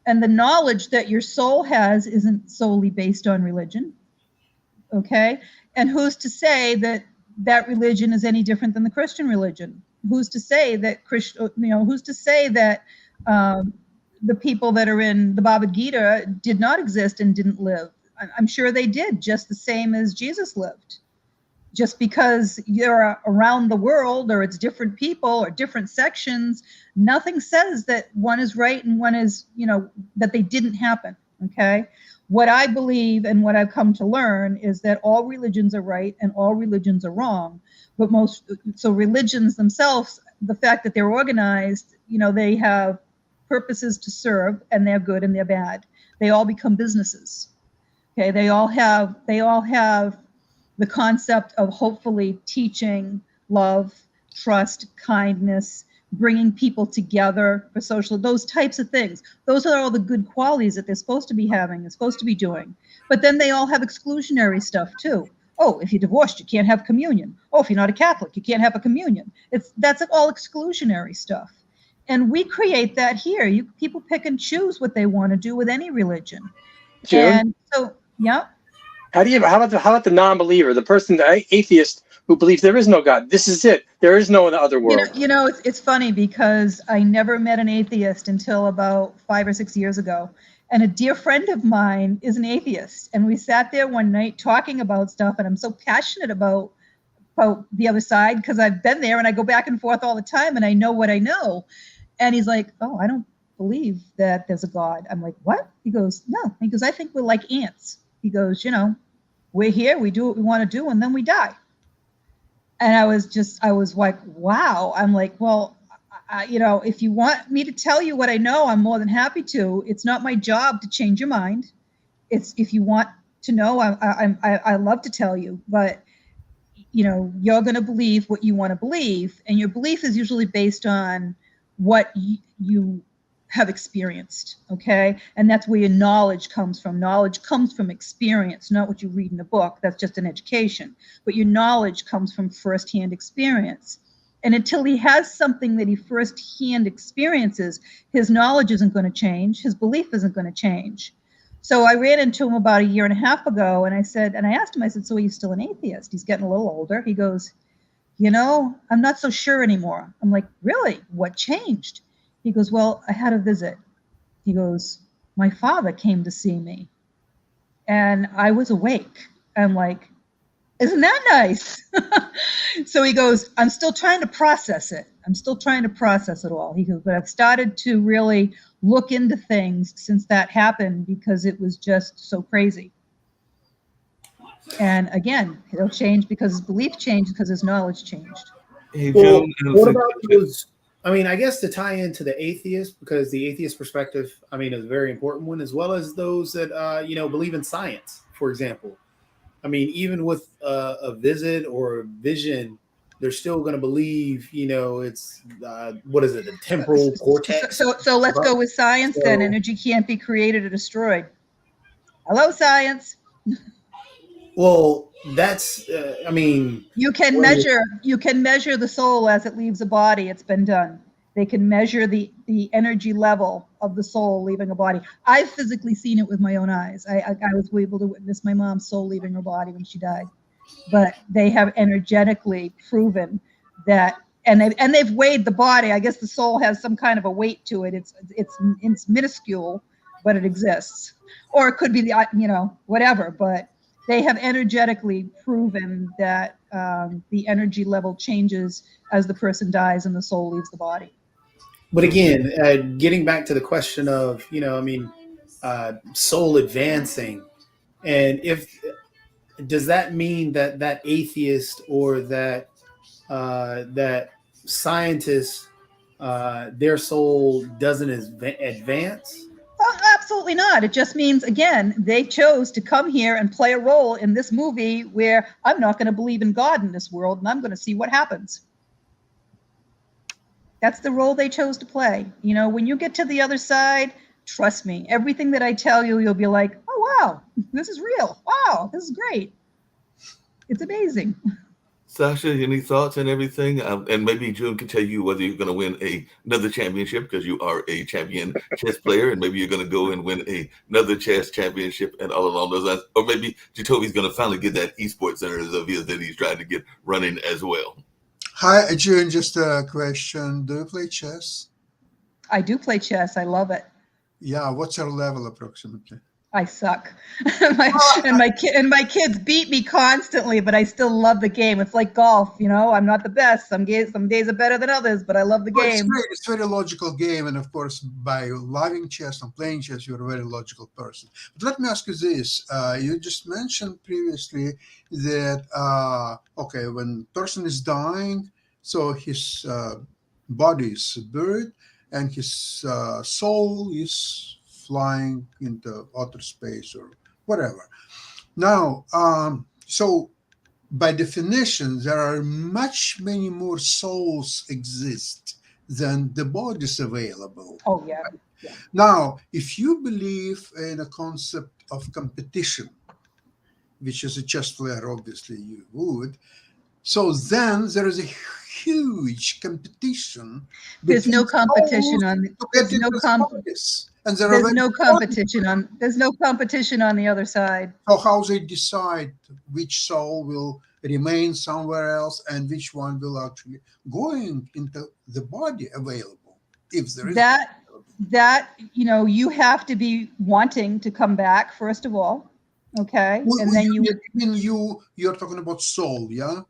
[SPEAKER 2] And the knowledge that your soul has isn't solely based on religion. Okay? And who's to say that that religion is any different than the Christian religion? Who's to say that who's to say that the people that are in the Bhagavad Gita did not exist and didn't live? I'm sure they did, just the same as Jesus lived. Just because you're around the world or it's different people or different sections, nothing says that one is right and one is, that they didn't happen, okay? What I believe and what I've come to learn is that all religions are right and all religions are wrong. But so religions themselves, the fact that they're organized, they have purposes to serve and they're good and they're bad. They all become businesses. Okay, they all have the concept of hopefully teaching love, trust, kindness, bringing people together for social, those types of things. Those are all the good qualities that they're supposed to be having, they're supposed to be doing. But then they all have exclusionary stuff too. Oh, if you're divorced, you can't have communion. Oh, if you're not a Catholic, you can't have a communion. That's all exclusionary stuff. And we create that here. People pick and choose what they want to do with any religion.
[SPEAKER 3] Jim?
[SPEAKER 2] And so, yeah.
[SPEAKER 3] How about the non-believer, the person, the atheist who believes there is no God? This is it. There is no other world.
[SPEAKER 2] It's funny because I never met an atheist until about 5 or 6 years ago. And a dear friend of mine is an atheist. And we sat there one night talking about stuff. And I'm so passionate about the other side because I've been there and I go back and forth all the time and I know what I know. And he's like, oh, I don't believe that there's a God. I'm like, what? He goes, no. He goes, I think we're like ants. He goes, we're here, we do what we want to do, and then we die. And I was like, wow. I'm like, well, if you want me to tell you what I know, I'm more than happy to. It's not my job to change your mind. It's if you want to know, I love to tell you, but you're going to believe what you want to believe, and your belief is usually based on what you have experienced, okay? And that's where your knowledge comes from. Knowledge comes from experience, not what you read in a book. That's just an education. But your knowledge comes from firsthand experience. And until he has something that he firsthand experiences, his knowledge isn't going to change. His belief isn't going to change. So I ran into him about 1.5 years ago, and I asked him, so are you still an atheist? He's getting a little older. He goes, I'm not so sure anymore. I'm like, really? What changed? He goes, well, I had a visit. He goes, my father came to see me and I was awake. I'm like, isn't that nice? So he goes, I'm still trying to process it. I'm still trying to process it all. He goes, but I've started to really look into things since that happened because it was just so crazy. And again, it'll change because his belief changed because his knowledge changed.
[SPEAKER 1] Hey,
[SPEAKER 4] Well,
[SPEAKER 1] Joe,
[SPEAKER 4] what about those? I mean, I guess to tie into the atheist, because the atheist perspective, is a very important one, as well as those that, believe in science, for example. Even with a visit or a vision, they're still going to believe, it's, what is it, the temporal cortex?
[SPEAKER 2] So let's go with science then. Energy can't be created or destroyed. Hello, science.
[SPEAKER 4] Well, that's,
[SPEAKER 2] you can measure the soul as it leaves a body. It's been done. They can measure the energy level of the soul leaving a body. I've physically seen it with my own eyes. I was able to witness my mom's soul leaving her body when she died. But they have energetically proven that, and they've weighed the body. I guess the soul has some kind of a weight to it. It's minuscule, but it exists. Or it could be whatever, but they have energetically proven that the energy level changes as the person dies and the soul leaves the body.
[SPEAKER 4] But again, getting back to the question of, soul advancing, and does that mean that atheist or that scientist, their soul doesn't advance?
[SPEAKER 2] Well, absolutely not. It just means, again, they chose to come here and play a role in this movie where I'm not going to believe in God in this world, and I'm going to see what happens. That's the role they chose to play. You know, when you get to the other side, trust me, everything that I tell you, you'll be like, oh, wow, this is real. Wow, this is great. It's amazing.
[SPEAKER 1] Sasha, any thoughts and everything? And maybe June can tell you whether you're going to win another championship because you are a champion chess player, and maybe you're going to go and win another chess championship and all along those lines. Or maybe Jacoby's going to finally get that esports center of his that he's trying to get running as well.
[SPEAKER 5] Hi, June. Just a question. Do you play chess?
[SPEAKER 2] I do play chess. I love it.
[SPEAKER 5] Yeah. What's your level approximately?
[SPEAKER 2] I suck. my kids beat me constantly, but I still love the game. It's like golf, you know. I'm not the best. Some days are better than others, but I love the game.
[SPEAKER 5] It's a very logical game, and of course, by loving chess and playing chess, you're a very logical person. But let me ask you this: you just mentioned previously that okay, when person is dying, so his body is buried, and his soul is flying into outer space or whatever. Now, so by definition, there are many more souls exist than the bodies available.
[SPEAKER 2] Oh, yeah.
[SPEAKER 5] Right? Yeah. Now, if you believe in a concept of competition, which as a chess player, obviously you would, so then there is a huge competition.
[SPEAKER 2] There's no competition on there's no competition on the other side.
[SPEAKER 5] So how they decide which soul will remain somewhere else and which one will actually going into the body available, if there is
[SPEAKER 2] that you know, you have to be wanting to come back first of all, okay, and then
[SPEAKER 5] you're talking about soul, yeah.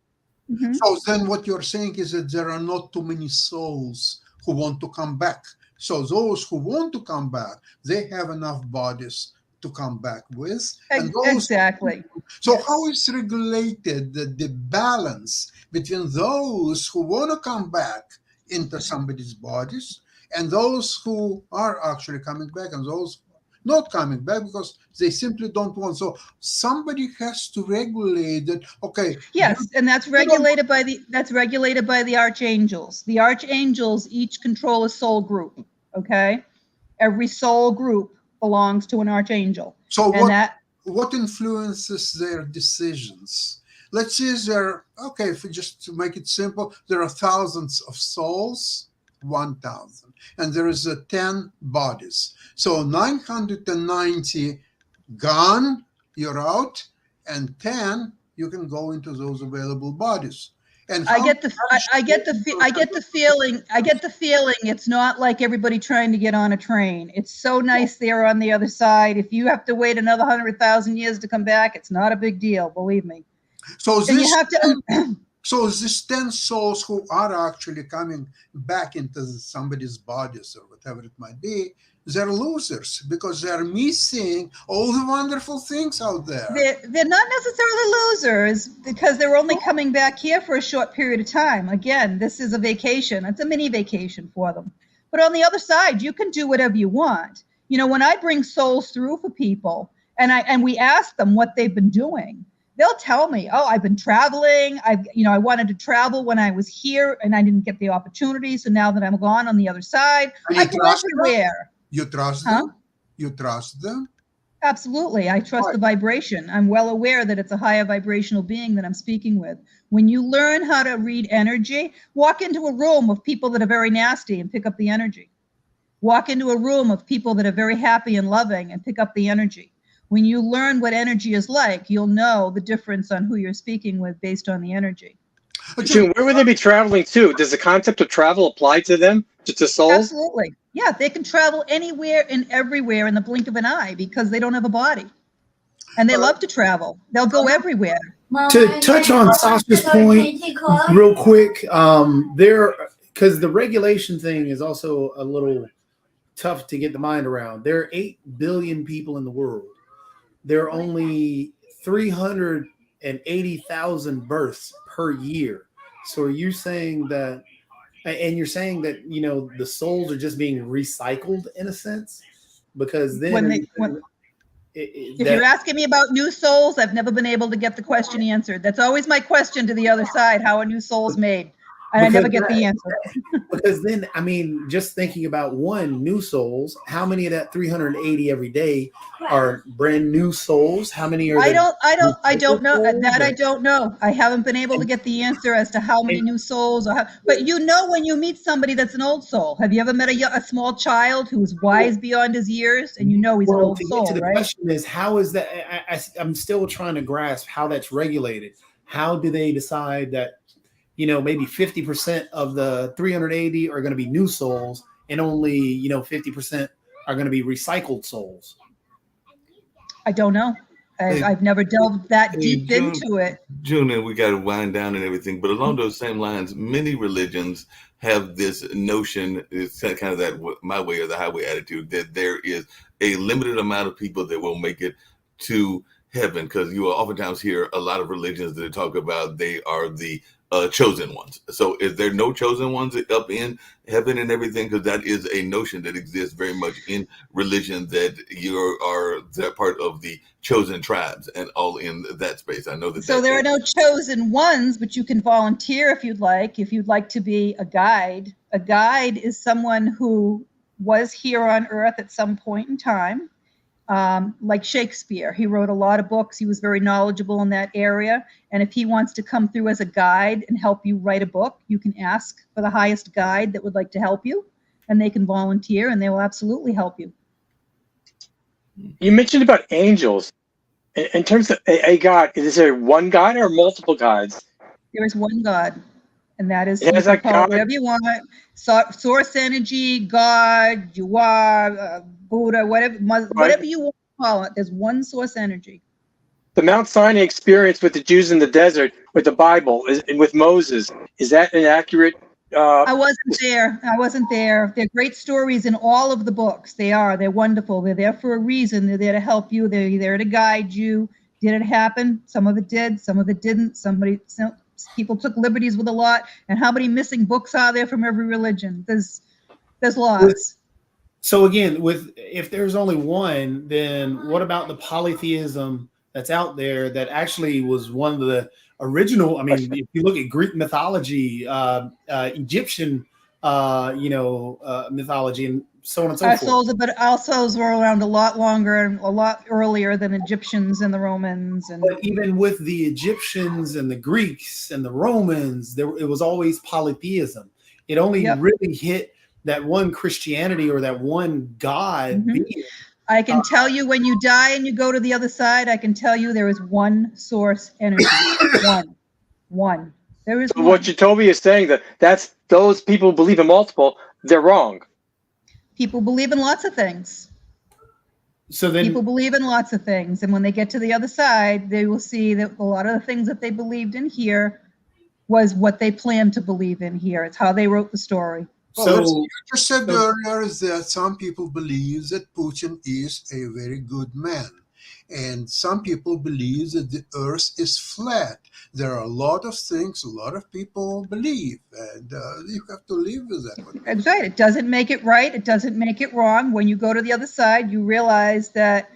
[SPEAKER 2] Mm-hmm.
[SPEAKER 5] So then what you're saying is that there are not too many souls who want to come back. So those who want to come back, they have enough bodies to come back with. And those,
[SPEAKER 2] exactly.
[SPEAKER 5] So yes. How is regulated the balance between those who want to come back into somebody's bodies and those who are actually coming back and those not coming back because they simply don't want. So somebody has to regulate that. Okay.
[SPEAKER 2] Yes, and that's regulated by the archangels. The archangels each control a soul group. Okay, every soul group belongs to an archangel.
[SPEAKER 5] So what influences their decisions? Let's say if we just to make it simple, there are thousands of souls. 1,000, and there is 10 bodies. So 990 gone, you're out, and 10 you can go into those available bodies. And I get the feeling it's not like everybody trying to get on a train. It's so nice there on the other side. If you have to wait another 100,000 years to come back, it's not a big deal, believe me. So So these 10 souls who are actually coming back into somebody's bodies or whatever it might be, they're losers because they're missing all the wonderful things out there.
[SPEAKER 2] They're not necessarily losers because they're only coming back here for a short period of time. Again, this is a vacation. It's a mini vacation for them. But on the other side, you can do whatever you want. You know, when I bring souls through for people and we ask them what they've been doing, they'll tell me, oh, I've been traveling. I wanted to travel when I was here and I didn't get the opportunity. So now that I'm gone on the other side, I go everywhere.
[SPEAKER 5] You trust them? You trust them?
[SPEAKER 2] Absolutely. I trust the vibration. I'm well aware that it's a higher vibrational being that I'm speaking with. When you learn how to read energy, walk into a room of people that are very nasty and pick up the energy. Walk into a room of people that are very happy and loving and pick up the energy. When you learn what energy is like, you'll know the difference on who you're speaking with based on the energy.
[SPEAKER 3] June, where would they be traveling to? Does the concept of travel apply to them, to souls?
[SPEAKER 2] Absolutely. Yeah, they can travel anywhere and everywhere in the blink of an eye because they don't have a body. And they love to travel. They'll go everywhere.
[SPEAKER 4] To touch on Sasha's point real quick, because the regulation thing is also a little tough to get the mind around. There are 8 billion people in the world. There are only 380,000 births per year. So are you saying that, and you're saying that, you know, the souls are just being recycled in a sense? Because then
[SPEAKER 2] if you're asking me about new souls, I've never been able to get the question answered. That's always my question to the other side. How are new souls made? And I never
[SPEAKER 4] Because
[SPEAKER 2] get the answer.
[SPEAKER 4] Because then, I mean, just thinking about one, new souls, how many of that 380 every day are brand new souls? How many are
[SPEAKER 2] I
[SPEAKER 4] the
[SPEAKER 2] don't know
[SPEAKER 4] souls?
[SPEAKER 2] that. I don't know. I haven't been able to get the answer as to how many new souls or how, but you know, when you meet somebody that's an old soul, have you ever met a small child who's wise beyond his years, and you know he's an old
[SPEAKER 4] to
[SPEAKER 2] soul,
[SPEAKER 4] get to the
[SPEAKER 2] right?
[SPEAKER 4] question is, how is that? I'm still trying to grasp how that's regulated. How do they decide that, maybe 50% of the 380 are going to be new souls and only, 50% are going to be recycled souls?
[SPEAKER 2] I don't know.
[SPEAKER 1] Hey,
[SPEAKER 2] I've never delved that
[SPEAKER 1] hey,
[SPEAKER 2] deep
[SPEAKER 1] June,
[SPEAKER 2] into it.
[SPEAKER 1] June, and we got to wind down and everything. But along those same lines, many religions have this notion, it's kind of that my way or the highway attitude, that there is a limited amount of people that will make it to heaven. Because you will oftentimes hear a lot of religions that talk about they are the chosen ones. So is there no chosen ones up in heaven and everything? Because that is a notion that exists very much in religion, that you are that part of the chosen tribes and all in that space. I know that.
[SPEAKER 2] So there are no chosen ones, but you can volunteer if you'd like. If you'd like to be a guide is someone who was here on Earth at some point in time. Like Shakespeare, he wrote a lot of books. He was very knowledgeable in that area. And if he wants to come through as a guide and help you write a book, you can ask for the highest guide that would like to help you, and they can volunteer, and they will absolutely help you.
[SPEAKER 3] You mentioned about angels. In terms of a god, is there one god or multiple gods?
[SPEAKER 2] There is one God, and that is,
[SPEAKER 3] It
[SPEAKER 2] you
[SPEAKER 3] has
[SPEAKER 2] can
[SPEAKER 3] a
[SPEAKER 2] call
[SPEAKER 3] God.
[SPEAKER 2] it whatever you want. Source energy, God, you are, Buddha, whatever you want to call it. There's one source energy.
[SPEAKER 3] The Mount Sinai experience with the Jews in the desert, with the Bible, and with Moses, is that an accurate?
[SPEAKER 2] I wasn't there. They're great stories in all of the books. They're wonderful. They're there for a reason. They're there to help you. They're there to guide you. Did it happen? Some of it did, some of it didn't. Some people took liberties with a lot. And how many missing books are there from every religion? There's lots.
[SPEAKER 4] So again, if there's only one, then what about the polytheism that's out there that actually was one of the original? I mean, if you look at Greek mythology, Egyptian, mythology, and so on and so forth.
[SPEAKER 2] Our souls were around a lot longer and a lot earlier than Egyptians and the Romans. And
[SPEAKER 4] But even with the Egyptians and the Greeks and the Romans, it was always polytheism. It only really hit that one Christianity or that one God being.
[SPEAKER 2] I can tell you, when you die and you go to the other side, I can tell you there is one source energy. One. There is one.
[SPEAKER 3] What Jacoby is saying, that's those people who believe in multiple, they're wrong.
[SPEAKER 2] People believe in lots of things.
[SPEAKER 4] So then
[SPEAKER 2] People believe in lots of things. And when they get to the other side, they will see that a lot of the things that they believed in here was what they planned to believe in here. It's how they wrote the story.
[SPEAKER 5] Well, you just said earlier that some people believe that Putin is a very good man. And some people believe that the earth is flat. There are a lot of things, a lot of people believe, and you have to live with that.
[SPEAKER 2] That's right. It doesn't make it right. It doesn't make it wrong. When you go to the other side, you realize that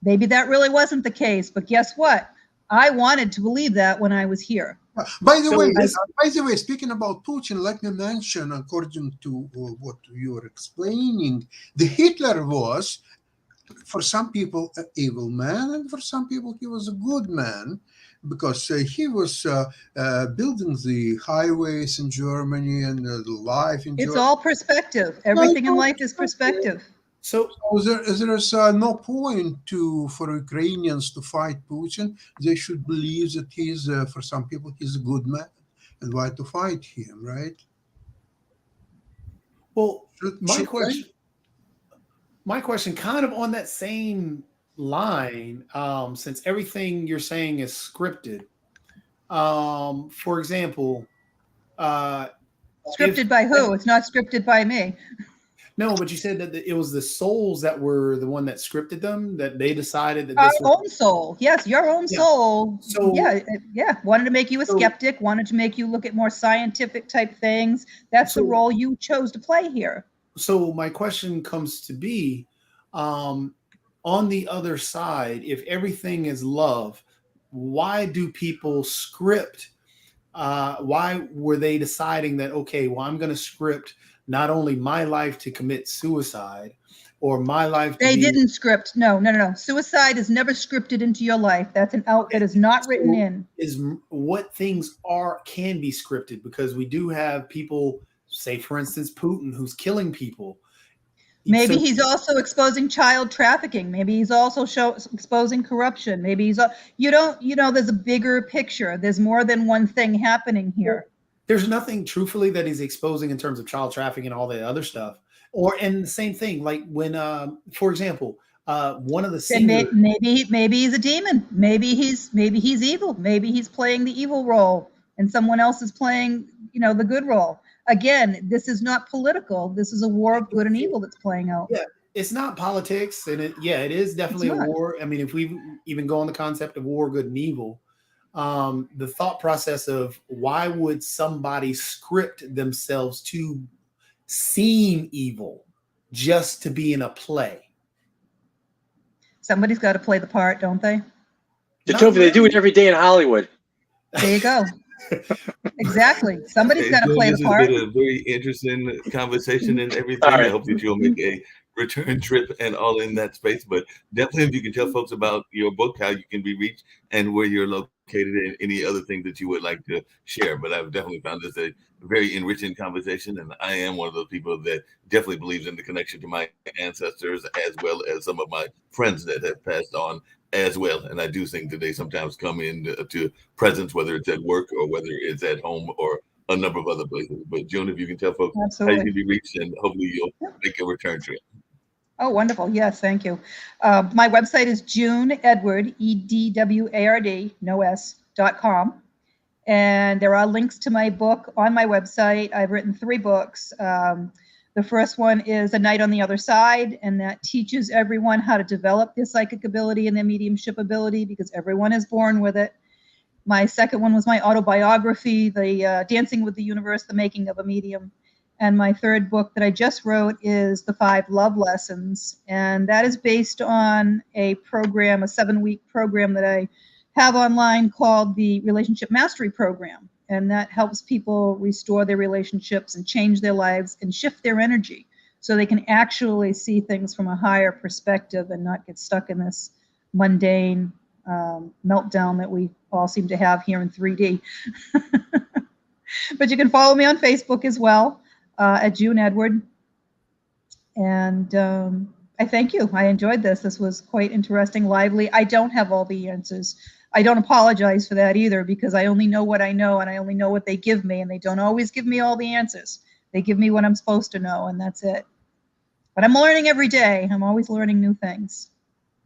[SPEAKER 2] maybe that really wasn't the case. But guess what? I wanted to believe that when I was here.
[SPEAKER 5] By the way, speaking about Putin, let me mention, according to what you were explaining, the Hitler was, for some people, an evil man, and for some people, he was a good man, because he was building the highways in Germany and the life in Germany.
[SPEAKER 2] It's all perspective. Everything in life is perspective.
[SPEAKER 5] So there is no point for Ukrainians to fight Putin. They should believe that he's, for some people, he's a good man, and why to fight him, right?
[SPEAKER 4] Well, my question, kind of on that same line, since everything you're saying is scripted. For example,
[SPEAKER 2] scripted by who? It's not scripted by me.
[SPEAKER 4] No, but you said that it was the souls that were the one that scripted them, that they decided that
[SPEAKER 2] this own soul. Yes, your own soul.
[SPEAKER 4] So
[SPEAKER 2] wanted to make you a skeptic, wanted to make you look at more scientific type things. That's the role you chose to play here.
[SPEAKER 4] So my question comes to be, on the other side, if everything is love, why do people script Why were they deciding that, okay, well, I'm going to script not only my life to commit suicide or my life to
[SPEAKER 2] They
[SPEAKER 4] be,
[SPEAKER 2] didn't script. No. Suicide is never scripted into your life. That's that is not written in.
[SPEAKER 4] is what things can be scripted, because we do have people, say for instance Putin, who's killing people.
[SPEAKER 2] Maybe
[SPEAKER 4] So-
[SPEAKER 2] he's also exposing child trafficking. Maybe he's also exposing corruption. Maybe he's there's a bigger picture. There's more than one thing happening here.
[SPEAKER 4] There's nothing truthfully that he's exposing in terms of child trafficking and all that other stuff. And the same thing, like when for example, one of the singers,
[SPEAKER 2] maybe he's a demon. Maybe he's evil. Maybe he's playing the evil role and someone else is playing, the good role. Again, this is not political. This is a war of good and evil that's playing out.
[SPEAKER 4] Yeah, it's not politics, and it is definitely a war. I mean, if we even go on the concept of war, good and evil, the thought process of why would somebody script themselves to seem evil just to be in a play?
[SPEAKER 2] Somebody's got to play the part, don't they?
[SPEAKER 3] They do it every day in Hollywood.
[SPEAKER 2] There you go. Exactly. Somebody's got to play the part.
[SPEAKER 1] This has been a very interesting conversation and everything.
[SPEAKER 3] All right.
[SPEAKER 1] I hope that you'll make a return trip and all in that space. But definitely, if you can tell folks about your book, how you can be reached, and where you're located, and any other things that you would like to share. But I've definitely found this a very enriching conversation, and I am one of those people that definitely believes in the connection to my ancestors, as well as some of my friends that have passed on as well. And I do think that they sometimes come in to presence, whether it's at work or whether it's at home or a number of other places. But June, if you can tell folks
[SPEAKER 2] Absolutely.
[SPEAKER 1] how you can be reached, and hopefully you'll make a return trip.
[SPEAKER 2] Oh, wonderful. Yes, thank you. My website is June Edward, EDWARD, no S.com. And there are links to my book on my website. I've written 3 books. The first one is A Night on the Other Side, and that teaches everyone how to develop their psychic ability and their mediumship ability, because everyone is born with it. My second one was my autobiography, the Dancing with the Universe, The Making of a Medium. And my third book that I just wrote is The 5 Love Lessons. And that is based on a program, a 7-week program that I have online called the Relationship Mastery Program. And that helps people restore their relationships and change their lives and shift their energy so they can actually see things from a higher perspective and not get stuck in this mundane meltdown that we all seem to have here in 3D. But you can follow me on Facebook as well, at June Edward. And I thank you. I enjoyed this. This was quite interesting, lively. I don't have all the answers. I don't apologize for that either, because I only know what I know, and I only know what they give me, and they don't always give me all the answers. They give me what I'm supposed to know, and that's it. But I'm learning every day. I'm always learning new things.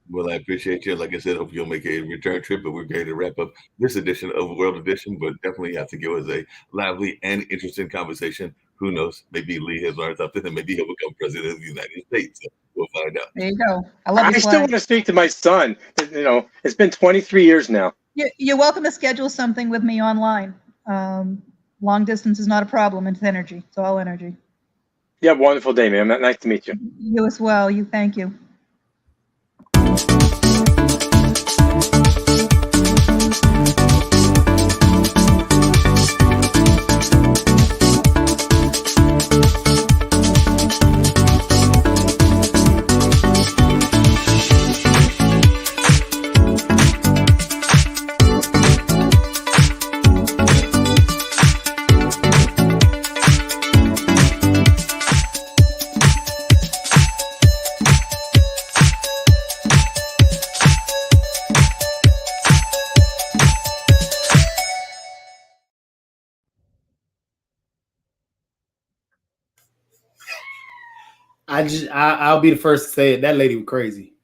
[SPEAKER 1] Well, I appreciate you. Like I said, hope you'll make a return trip, but we're going to wrap up this edition of World Edition, but definitely have to give us a lively and interesting conversation. Who knows? Maybe Lee has learned something, and maybe he'll become president of the United States. So we'll find out.
[SPEAKER 2] There you go. I love your
[SPEAKER 3] I still
[SPEAKER 2] flag.
[SPEAKER 3] want to speak to my son. It's been 23 years now.
[SPEAKER 2] You're welcome to schedule something with me online. Long distance is not a problem. It's energy. It's all energy.
[SPEAKER 3] You have a wonderful day, man. Nice to meet you.
[SPEAKER 2] You as well. Thank you.
[SPEAKER 4] I'll be the first to say it. That lady was crazy.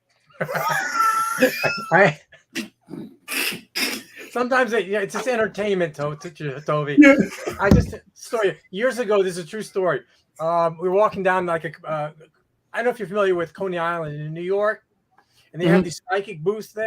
[SPEAKER 6] Sometimes it's just entertainment, Toby.
[SPEAKER 4] Yeah.
[SPEAKER 6] Story years ago. This is a true story. We were walking down I don't know if you're familiar with Coney Island in New York, and they have these psychic booths there.